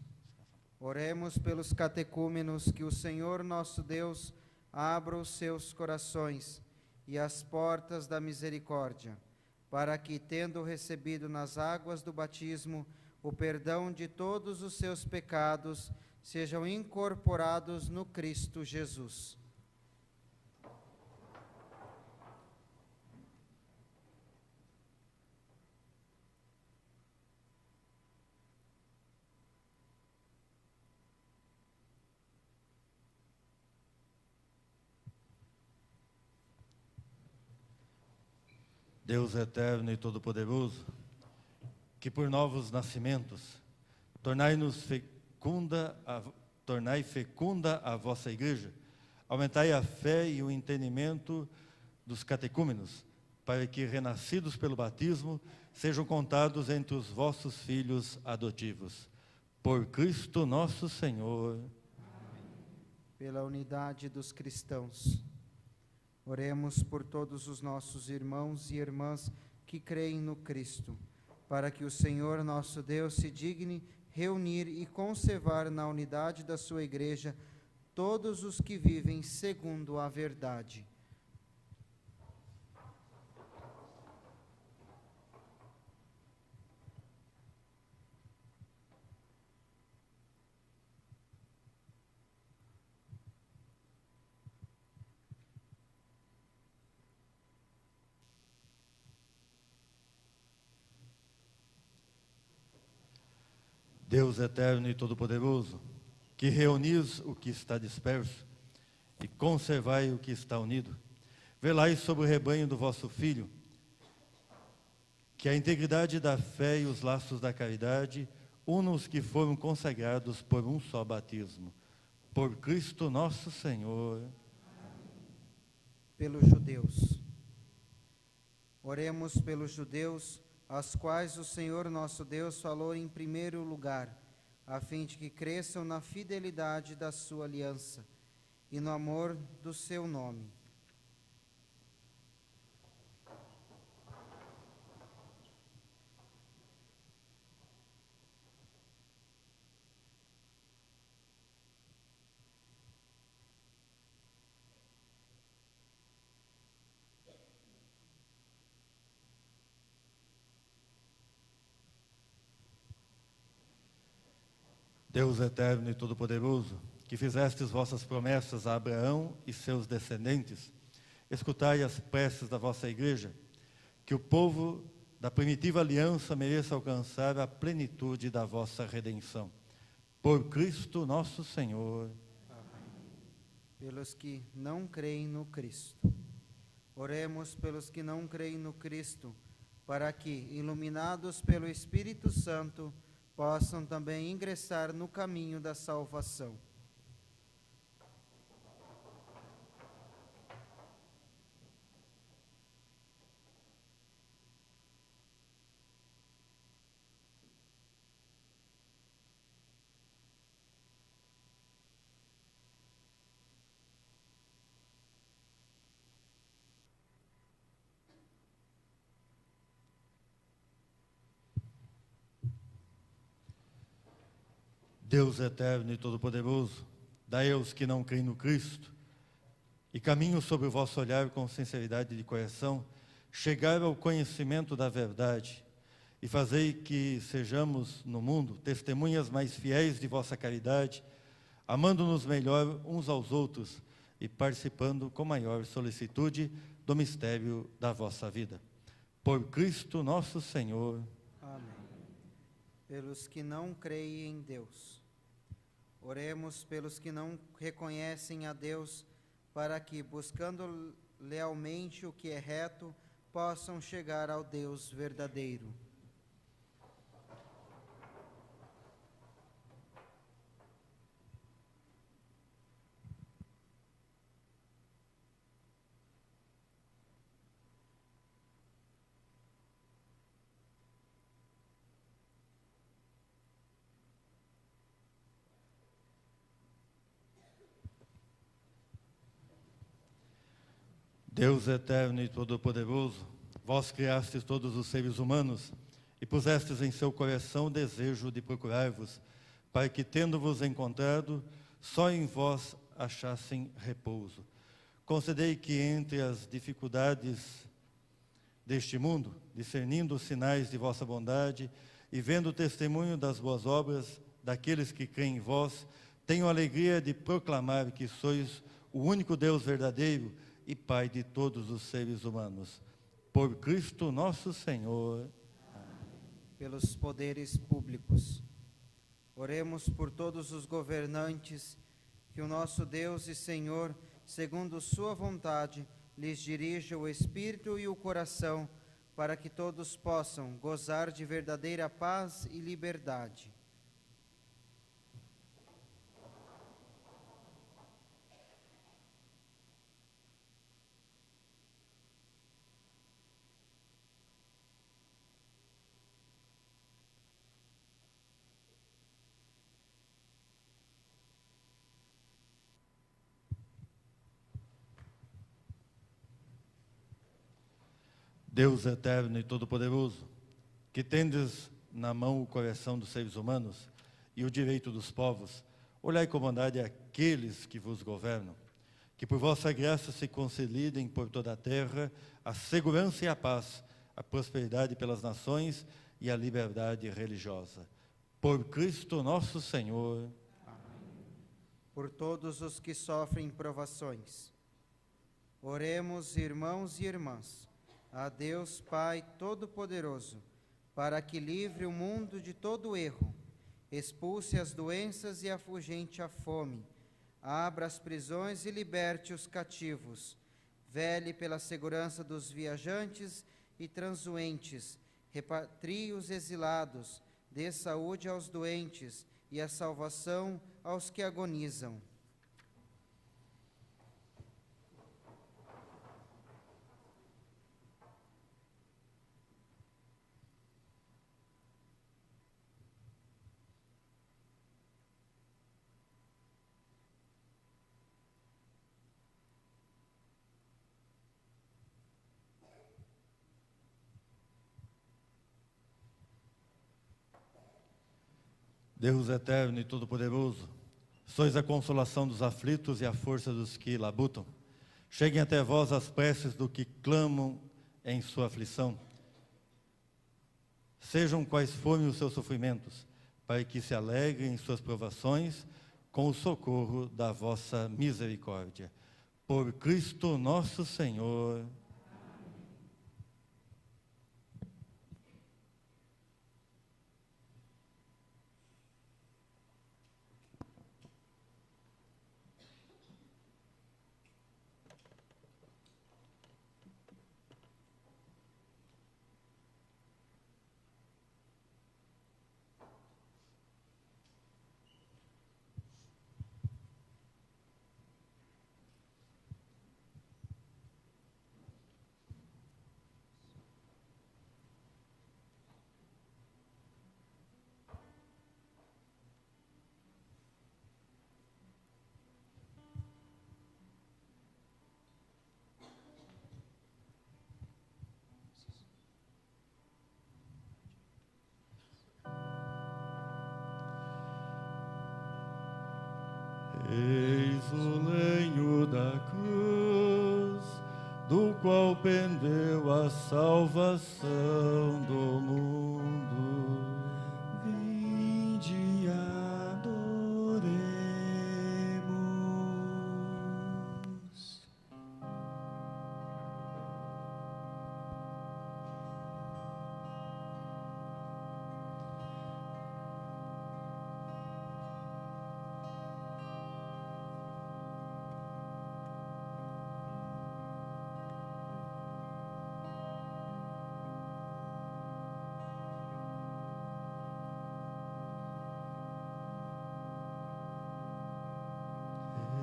Oremos pelos catecúmenos, que o Senhor nosso Deus abra os seus corações e as portas da misericórdia, para que, tendo recebido nas águas do batismo o perdão de todos os seus pecados, sejam incorporados no Cristo Jesus. Deus eterno e todo-poderoso, que por novos nascimentos tornai fecunda a vossa Igreja, aumentai a fé e o entendimento dos catecúmenos, para que, renascidos pelo batismo, sejam contados entre os vossos filhos adotivos. Por Cristo nosso Senhor. Pela unidade dos cristãos. Oremos por todos os nossos irmãos e irmãs que creem no Cristo, para que o Senhor nosso Deus se digne reunir e conservar na unidade da sua Igreja todos os que vivem segundo a verdade. Deus eterno e todo-poderoso, que reunis o que está disperso e conservai o que está unido, velai sobre o rebanho do vosso Filho, que a integridade da fé e os laços da caridade unam os que foram consagrados por um só batismo. Por Cristo nosso Senhor. Pelos judeus. Oremos pelos judeus, aos quais o Senhor nosso Deus falou em primeiro lugar, a fim de que cresçam na fidelidade da sua aliança e no amor do seu nome. Deus eterno e todo-poderoso, que fizestes vossas promessas a Abraão e seus descendentes, escutai as preces da vossa igreja, que o povo da primitiva aliança mereça alcançar a plenitude da vossa redenção. Por Cristo nosso Senhor. Pelos que não creem no Cristo. Oremos pelos que não creem no Cristo, para que, iluminados pelo Espírito Santo, possam também ingressar no caminho da salvação. Deus eterno e todo-poderoso, dai aos que não creem no Cristo e caminham sob o vosso olhar com sinceridade de coração, chegar ao conhecimento da verdade e fazei que sejamos no mundo testemunhas mais fiéis de vossa caridade, amando-nos melhor uns aos outros e participando com maior solicitude do mistério da vossa vida. Por Cristo nosso Senhor. Amém. Pelos que não creem em Deus. Oremos pelos que não reconhecem a Deus, para que, buscando lealmente o que é reto, possam chegar ao Deus verdadeiro. Deus eterno e todo-poderoso, vós criastes todos os seres humanos e pusestes em seu coração o desejo de procurar-vos, para que, tendo-vos encontrado, só em vós achassem repouso. Concedei que entre as dificuldades deste mundo, discernindo os sinais de vossa bondade e vendo o testemunho das boas obras daqueles que creem em vós, tenham a alegria de proclamar que sois o único Deus verdadeiro e Pai de todos os seres humanos. Por Cristo nosso Senhor. Pelos poderes públicos. Oremos por todos os governantes, que o nosso Deus e Senhor, segundo sua vontade, lhes dirija o espírito e o coração, para que todos possam gozar de verdadeira paz e liberdade. Deus eterno e todo-poderoso, que tendes na mão o coração dos seres humanos e o direito dos povos, olhai com bondade aqueles que vos governam, que por vossa graça se consolidem por toda a terra a segurança e a paz, a prosperidade pelas nações e a liberdade religiosa. Por Cristo nosso Senhor. Amém. Por todos os que sofrem provações. Oremos, irmãos e irmãs, a Deus Pai Todo-Poderoso, para que livre o mundo de todo erro, expulse as doenças e afugente a fome, abra as prisões e liberte os cativos, vele pela segurança dos viajantes e transuentes, repatrie os exilados, dê saúde aos doentes e a salvação aos que agonizam. Deus eterno e todo-poderoso, sois a consolação dos aflitos e a força dos que labutam. Cheguem até vós as preces do que clamam em sua aflição. Sejam quais forem os seus sofrimentos, para que se alegrem em suas provações com o socorro da vossa misericórdia. Por Cristo nosso Senhor. Eis o lenho da cruz, do qual pendeu a salvação do mundo. Vinde e adoremos.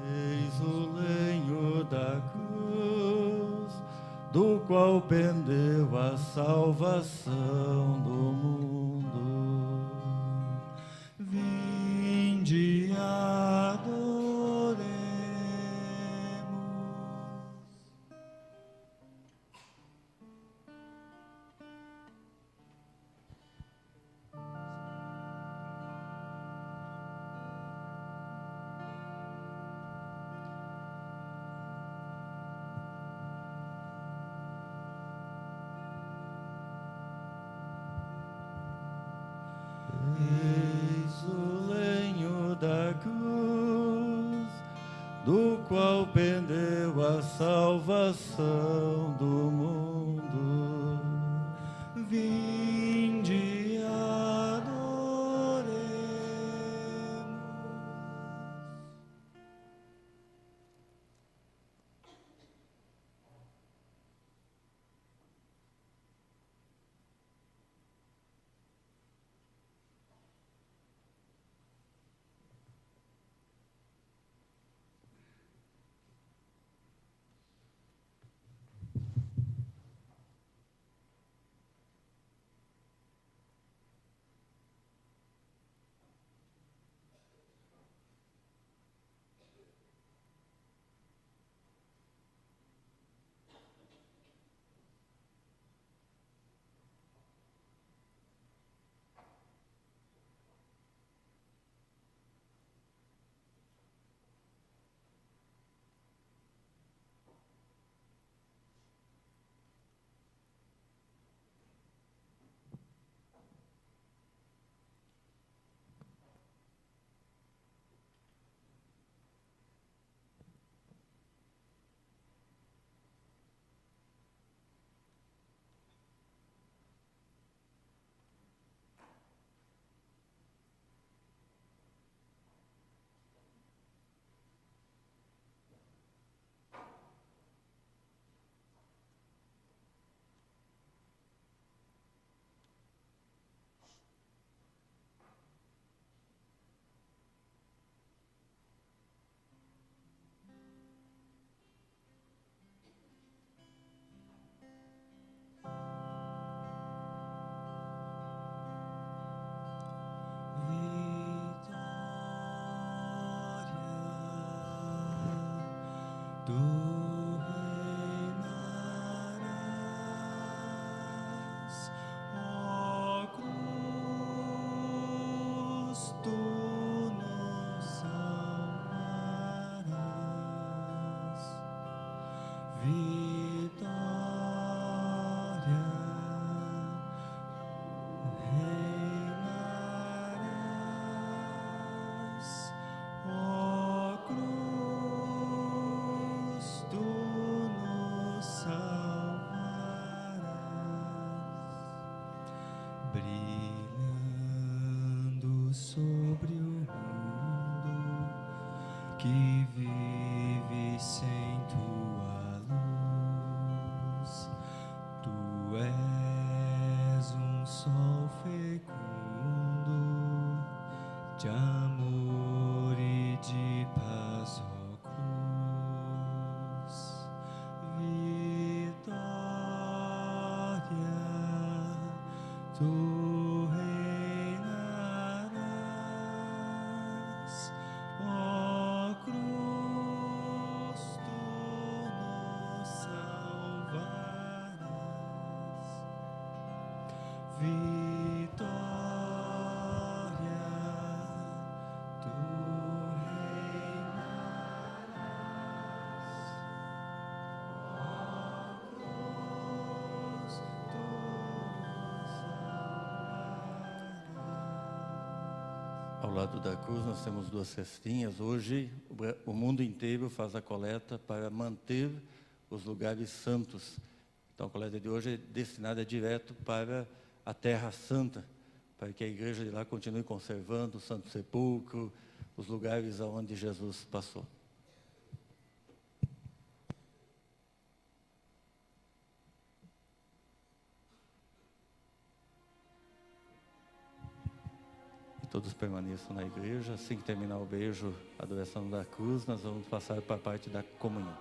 Eis o lenho da cruz, do qual pendeu a salvação do mundo. Vinde e adoremos. Eis o lenho da cruz, do qual pendeu a salvação do mundo. Vinde e adoremos. Tu reinarás, ó cruz, tu nos salvarás. Vitória, reinarás. Tu reinarás, ó cruz, tu nos salvarás. Vitória, tu Ao lado da cruz nós temos duas cestinhas. Hoje o mundo inteiro faz a coleta para manter os lugares santos. Então a coleta de hoje é destinada direto para a Terra Santa, para que a igreja de lá continue conservando o Santo Sepulcro, os lugares aonde Jesus passou. Todos permaneçam na igreja. Assim que terminar o beijo, a adoração da cruz, nós vamos passar para a parte da comunhão.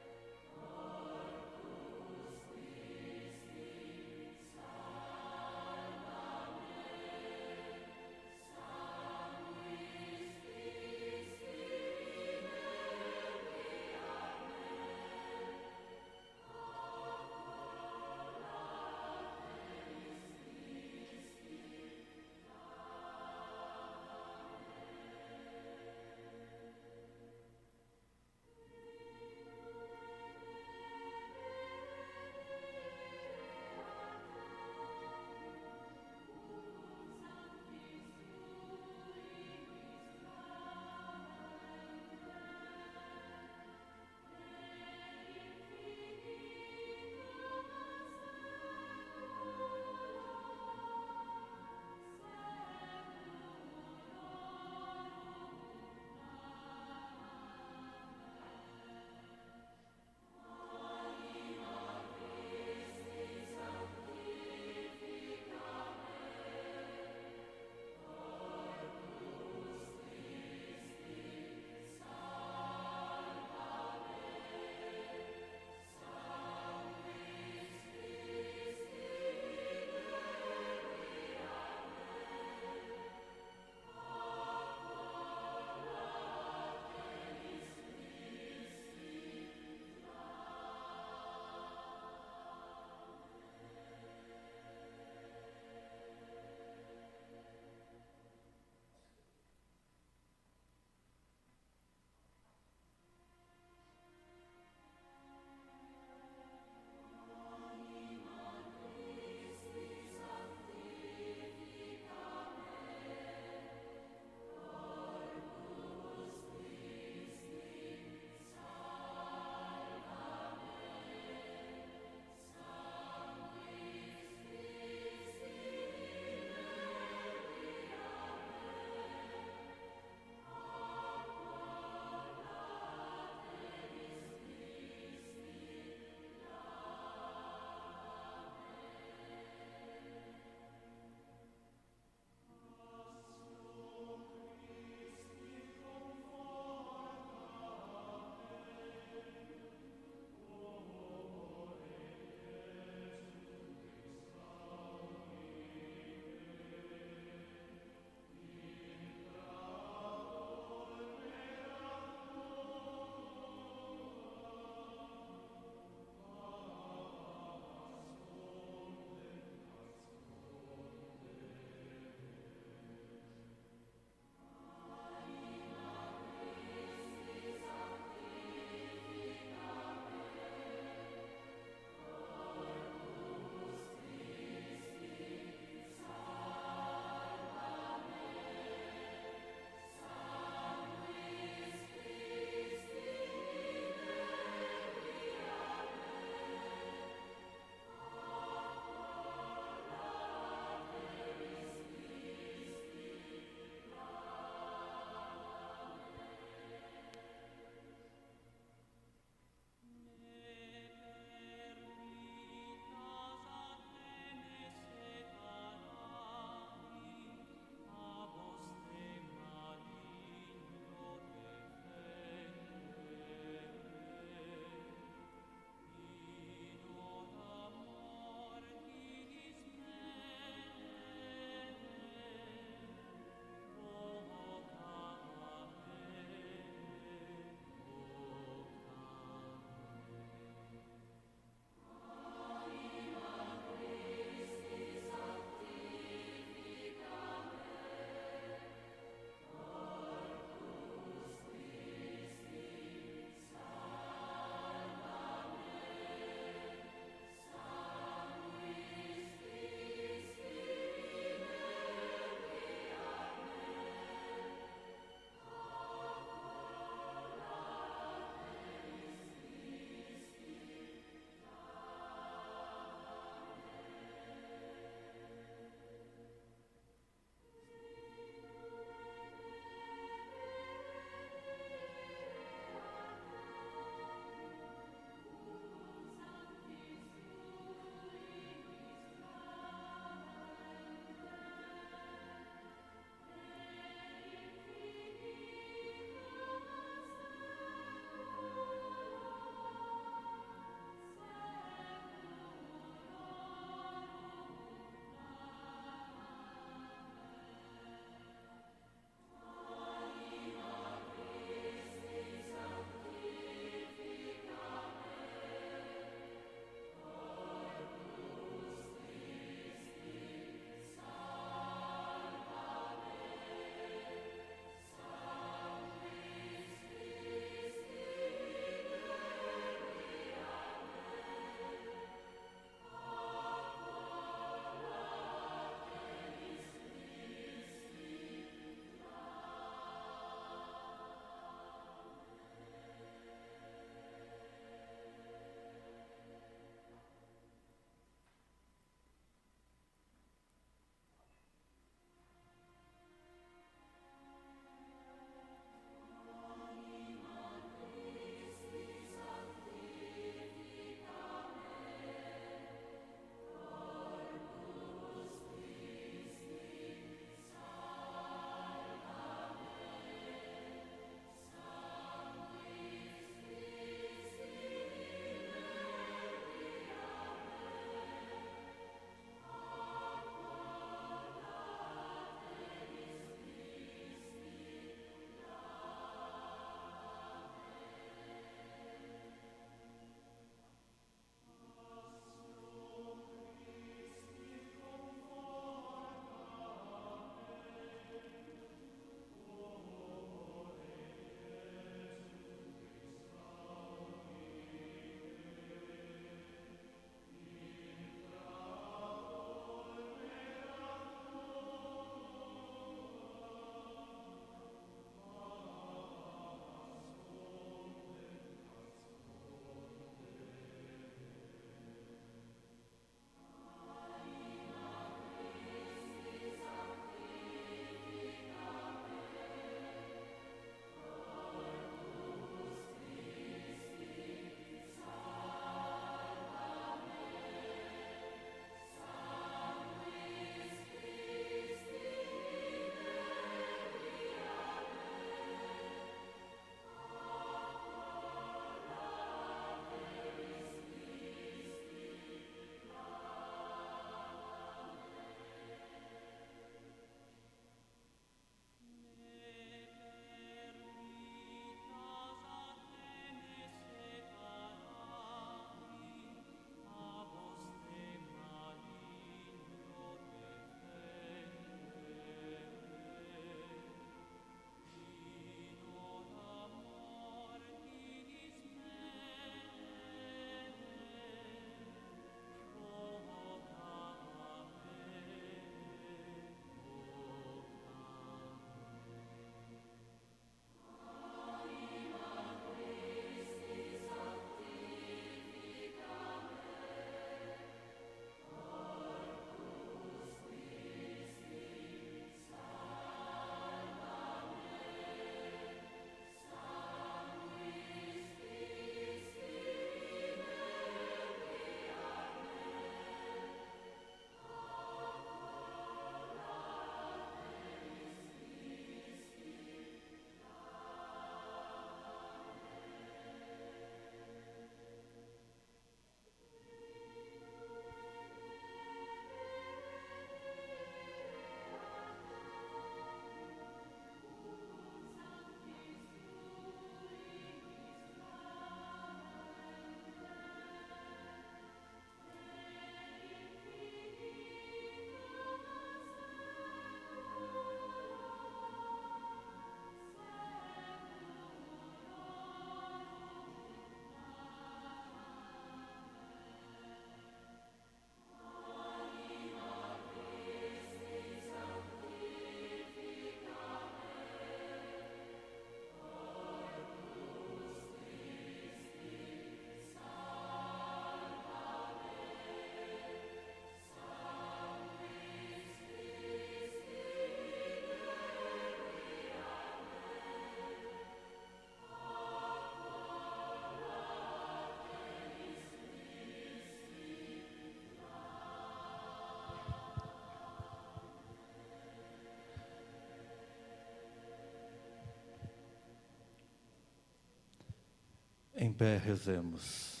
Em pé rezemos.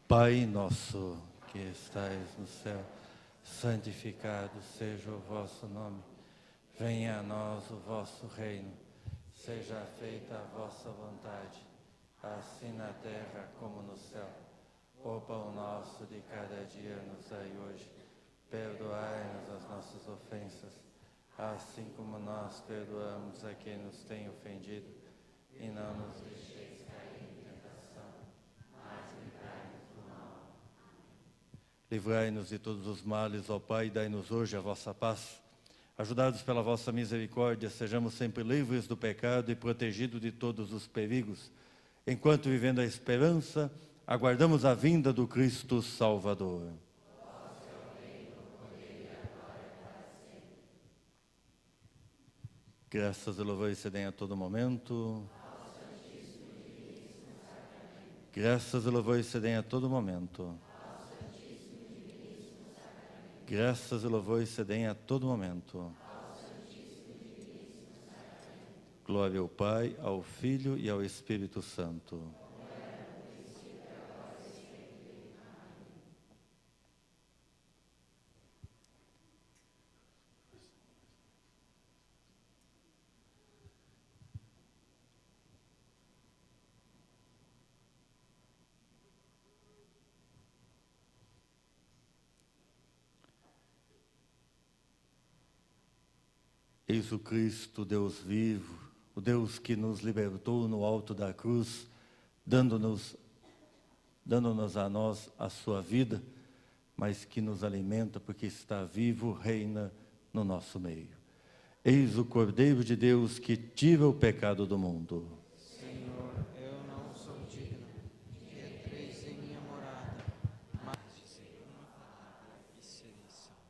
Pai nosso que estais no céu, santificado seja o vosso nome. Venha a nós o vosso reino. Seja feita a vossa vontade, assim na terra como no céu. O pão nosso de cada dia nos dai hoje. Perdoai-nos as nossas ofensas, assim como nós perdoamos a quem nos tem ofendido. E não nos deixeis cair em tentação, mas livrai-nos do mal. Livrai-nos de todos os males, ó Pai, e dai-nos hoje a vossa paz. Ajudados pela vossa misericórdia, sejamos sempre livres do pecado e protegidos de todos os perigos, enquanto, vivendo a esperança, aguardamos a vinda do Cristo Salvador. Graças e louvores se deem a todo momento. Graças e louvores se deem a todo momento. Graças e louvores se deem a todo momento. Glória ao Pai, ao Filho e ao Espírito Santo. Eis o Cristo, Deus vivo, o Deus que nos libertou no alto da cruz, dando-nos a nós a sua vida, mas que nos alimenta porque está vivo, reina no nosso meio. Eis o Cordeiro de Deus que tira o pecado do mundo. Senhor, eu não sou digno de que entreis em minha morada, mas dizei uma palavra e serei salvo.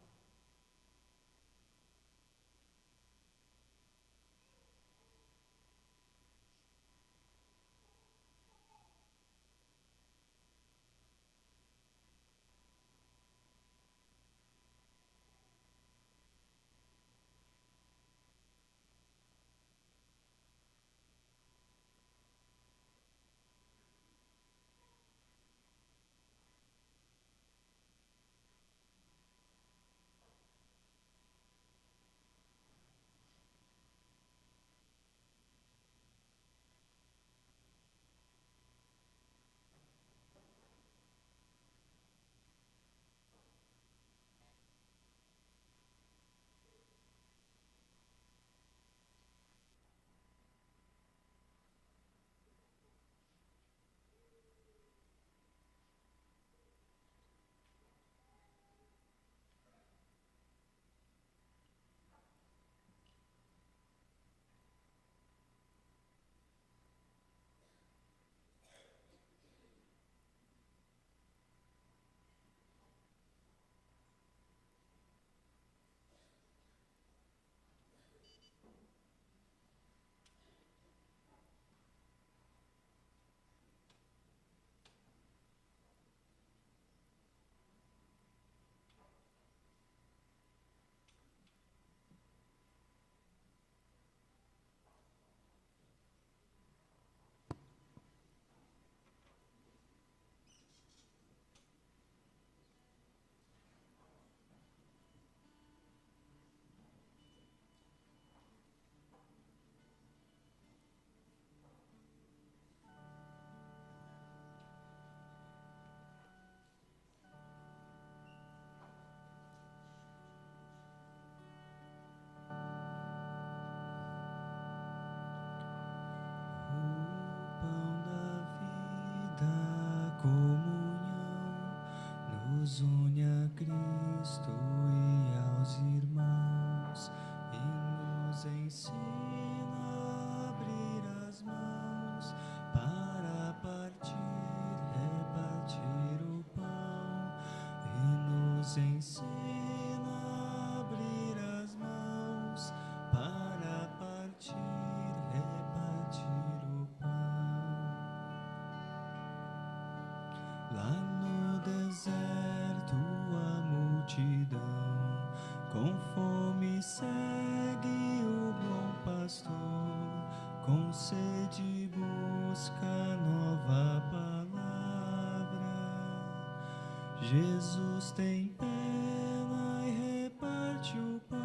Nos une a Cristo e aos irmãos e nos ensina a abrir as mãos para partir, repartir o pão e nos ensina a abrir as mãos para partir, repartir o pão. Lá no deserto a multidão com fome segue o bom pastor, com sede busca nova paz. Jesus tem pena e reparte o pão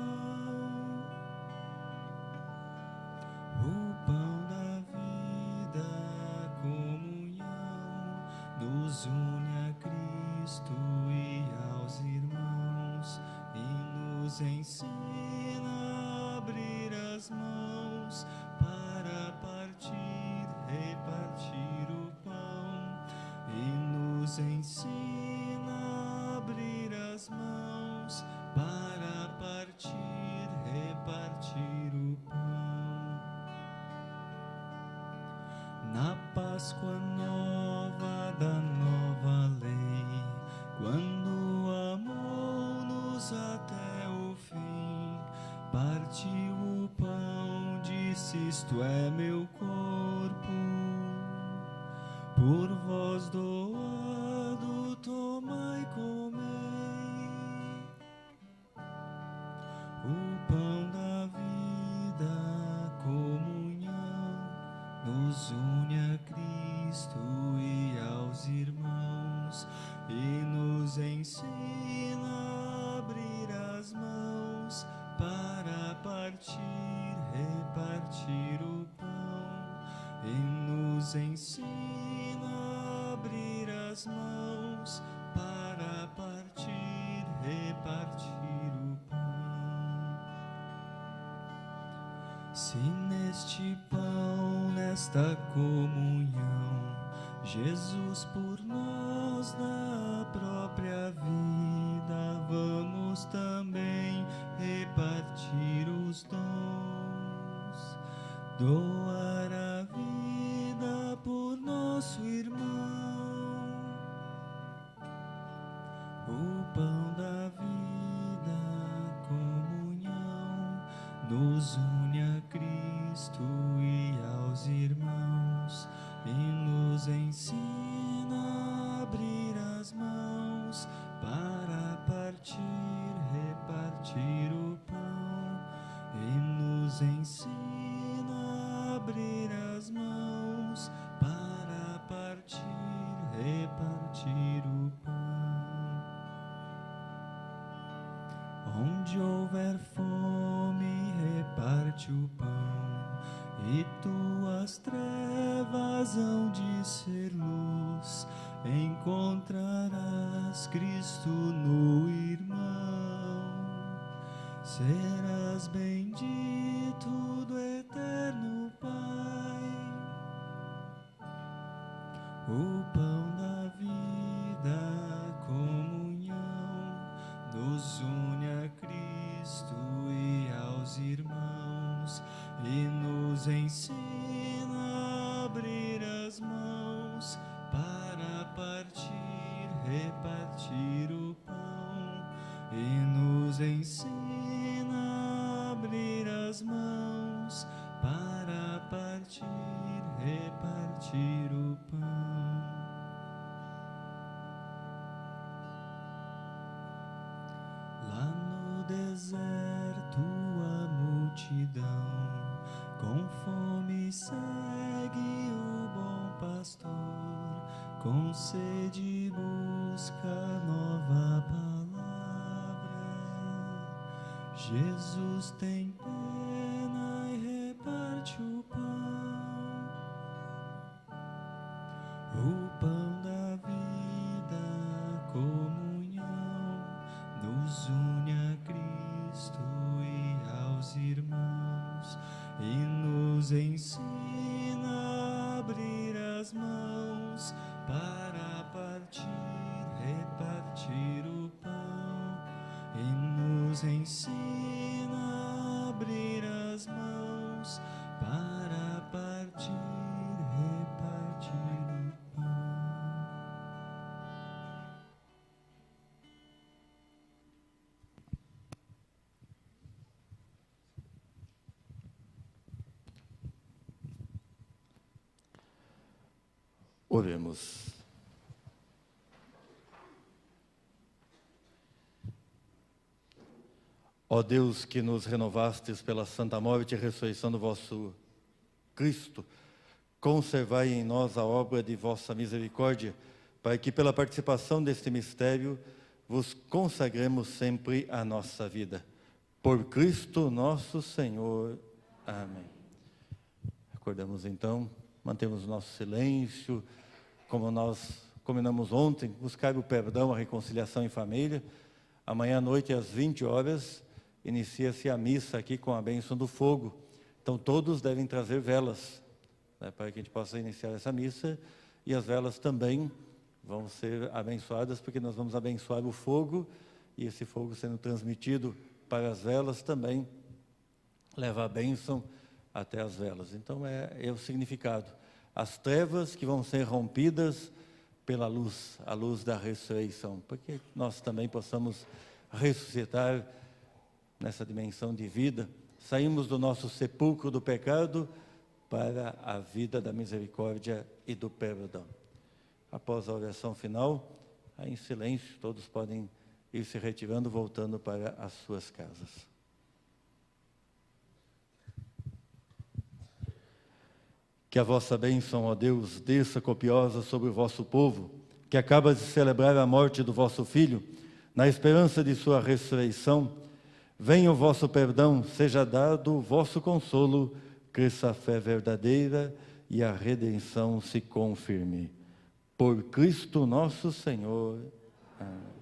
da vida, a comunhão nos une a Cristo e aos irmãos e nos ensina a abrir as mãos para partir, repartir o pão e nos ensina as mãos para partir, repartir o pão. Na Páscoa nova da nova lei, quando amou-nos até o fim, partiu o pão, disse: isto é meu corpo, por vós doado, tomai e comei. O pão da vida, a comunhão, nos une a Cristo e aos irmãos e nos ensina a abrir as mãos para partir, repartir o pão e nos ensina a abrir as mãos para partir, repartir o pão. Se neste pão, nesta comunhão, Jesus por nós dá a própria vida, vamos também repartir os dons, doar a vida por nosso irmão. O pão da vida, a comunhão, nos une a Cristo e aos irmãos e nos ensina a abrir as mãos para partir, repartir o pão e nos ensina a abrir as mãos para partir, repartir o pão. Onde houver fome, reparte o pão, e tuas trevas hão de ser luz. Encontrarás Cristo no irmão, serás bendito do eterno Pai. O pão da vida, a comunhão, nos une a Cristo e aos irmãos e nos ensina a abrir as mãos para partir, repartir o pão e nos ensina a abrir as mãos para partir, repartir o pão. Lá no deserto a multidão com fome segue o bom pastor, com sede busca nova palavra. Jesus tem pena e reparte o pão da vida, a comunhão, nos une a Cristo e aos irmãos e nos ensina a abrir as mãos para partir, repartir o pão e nos ensina a abrir as mãos para partir, repartir o pão. Oremos. Ó Deus, que nos renovastes pela santa morte e ressurreição do vosso Cristo, conservai em nós a obra de vossa misericórdia, para que pela participação deste mistério vos consagremos sempre a nossa vida. Por Cristo nosso Senhor. Amém. Acordamos então, mantemos o nosso silêncio, como nós combinamos ontem, buscar o perdão, a reconciliação em família. Amanhã à noite, às 20 horas, inicia-se a missa aqui com a bênção do fogo. Então todos devem trazer velas, né, para que a gente possa iniciar essa missa, e as velas também vão ser abençoadas, porque nós vamos abençoar o fogo, e esse fogo sendo transmitido para as velas também leva a bênção até as velas. Então é o significado. As trevas que vão ser rompidas pela luz, a luz da ressurreição, porque nós também possamos ressuscitar nessa dimensão de vida. Saímos do nosso sepulcro do pecado para a vida da misericórdia e do perdão. Após a oração final, aí em silêncio, todos podem ir se retirando, voltando para as suas casas. Que a vossa bênção, ó Deus, desça copiosa sobre o vosso povo, que acaba de celebrar a morte do vosso Filho, na esperança de sua ressurreição. Venha o vosso perdão, seja dado o vosso consolo, cresça a fé verdadeira e a redenção se confirme. Por Cristo nosso Senhor. Amém.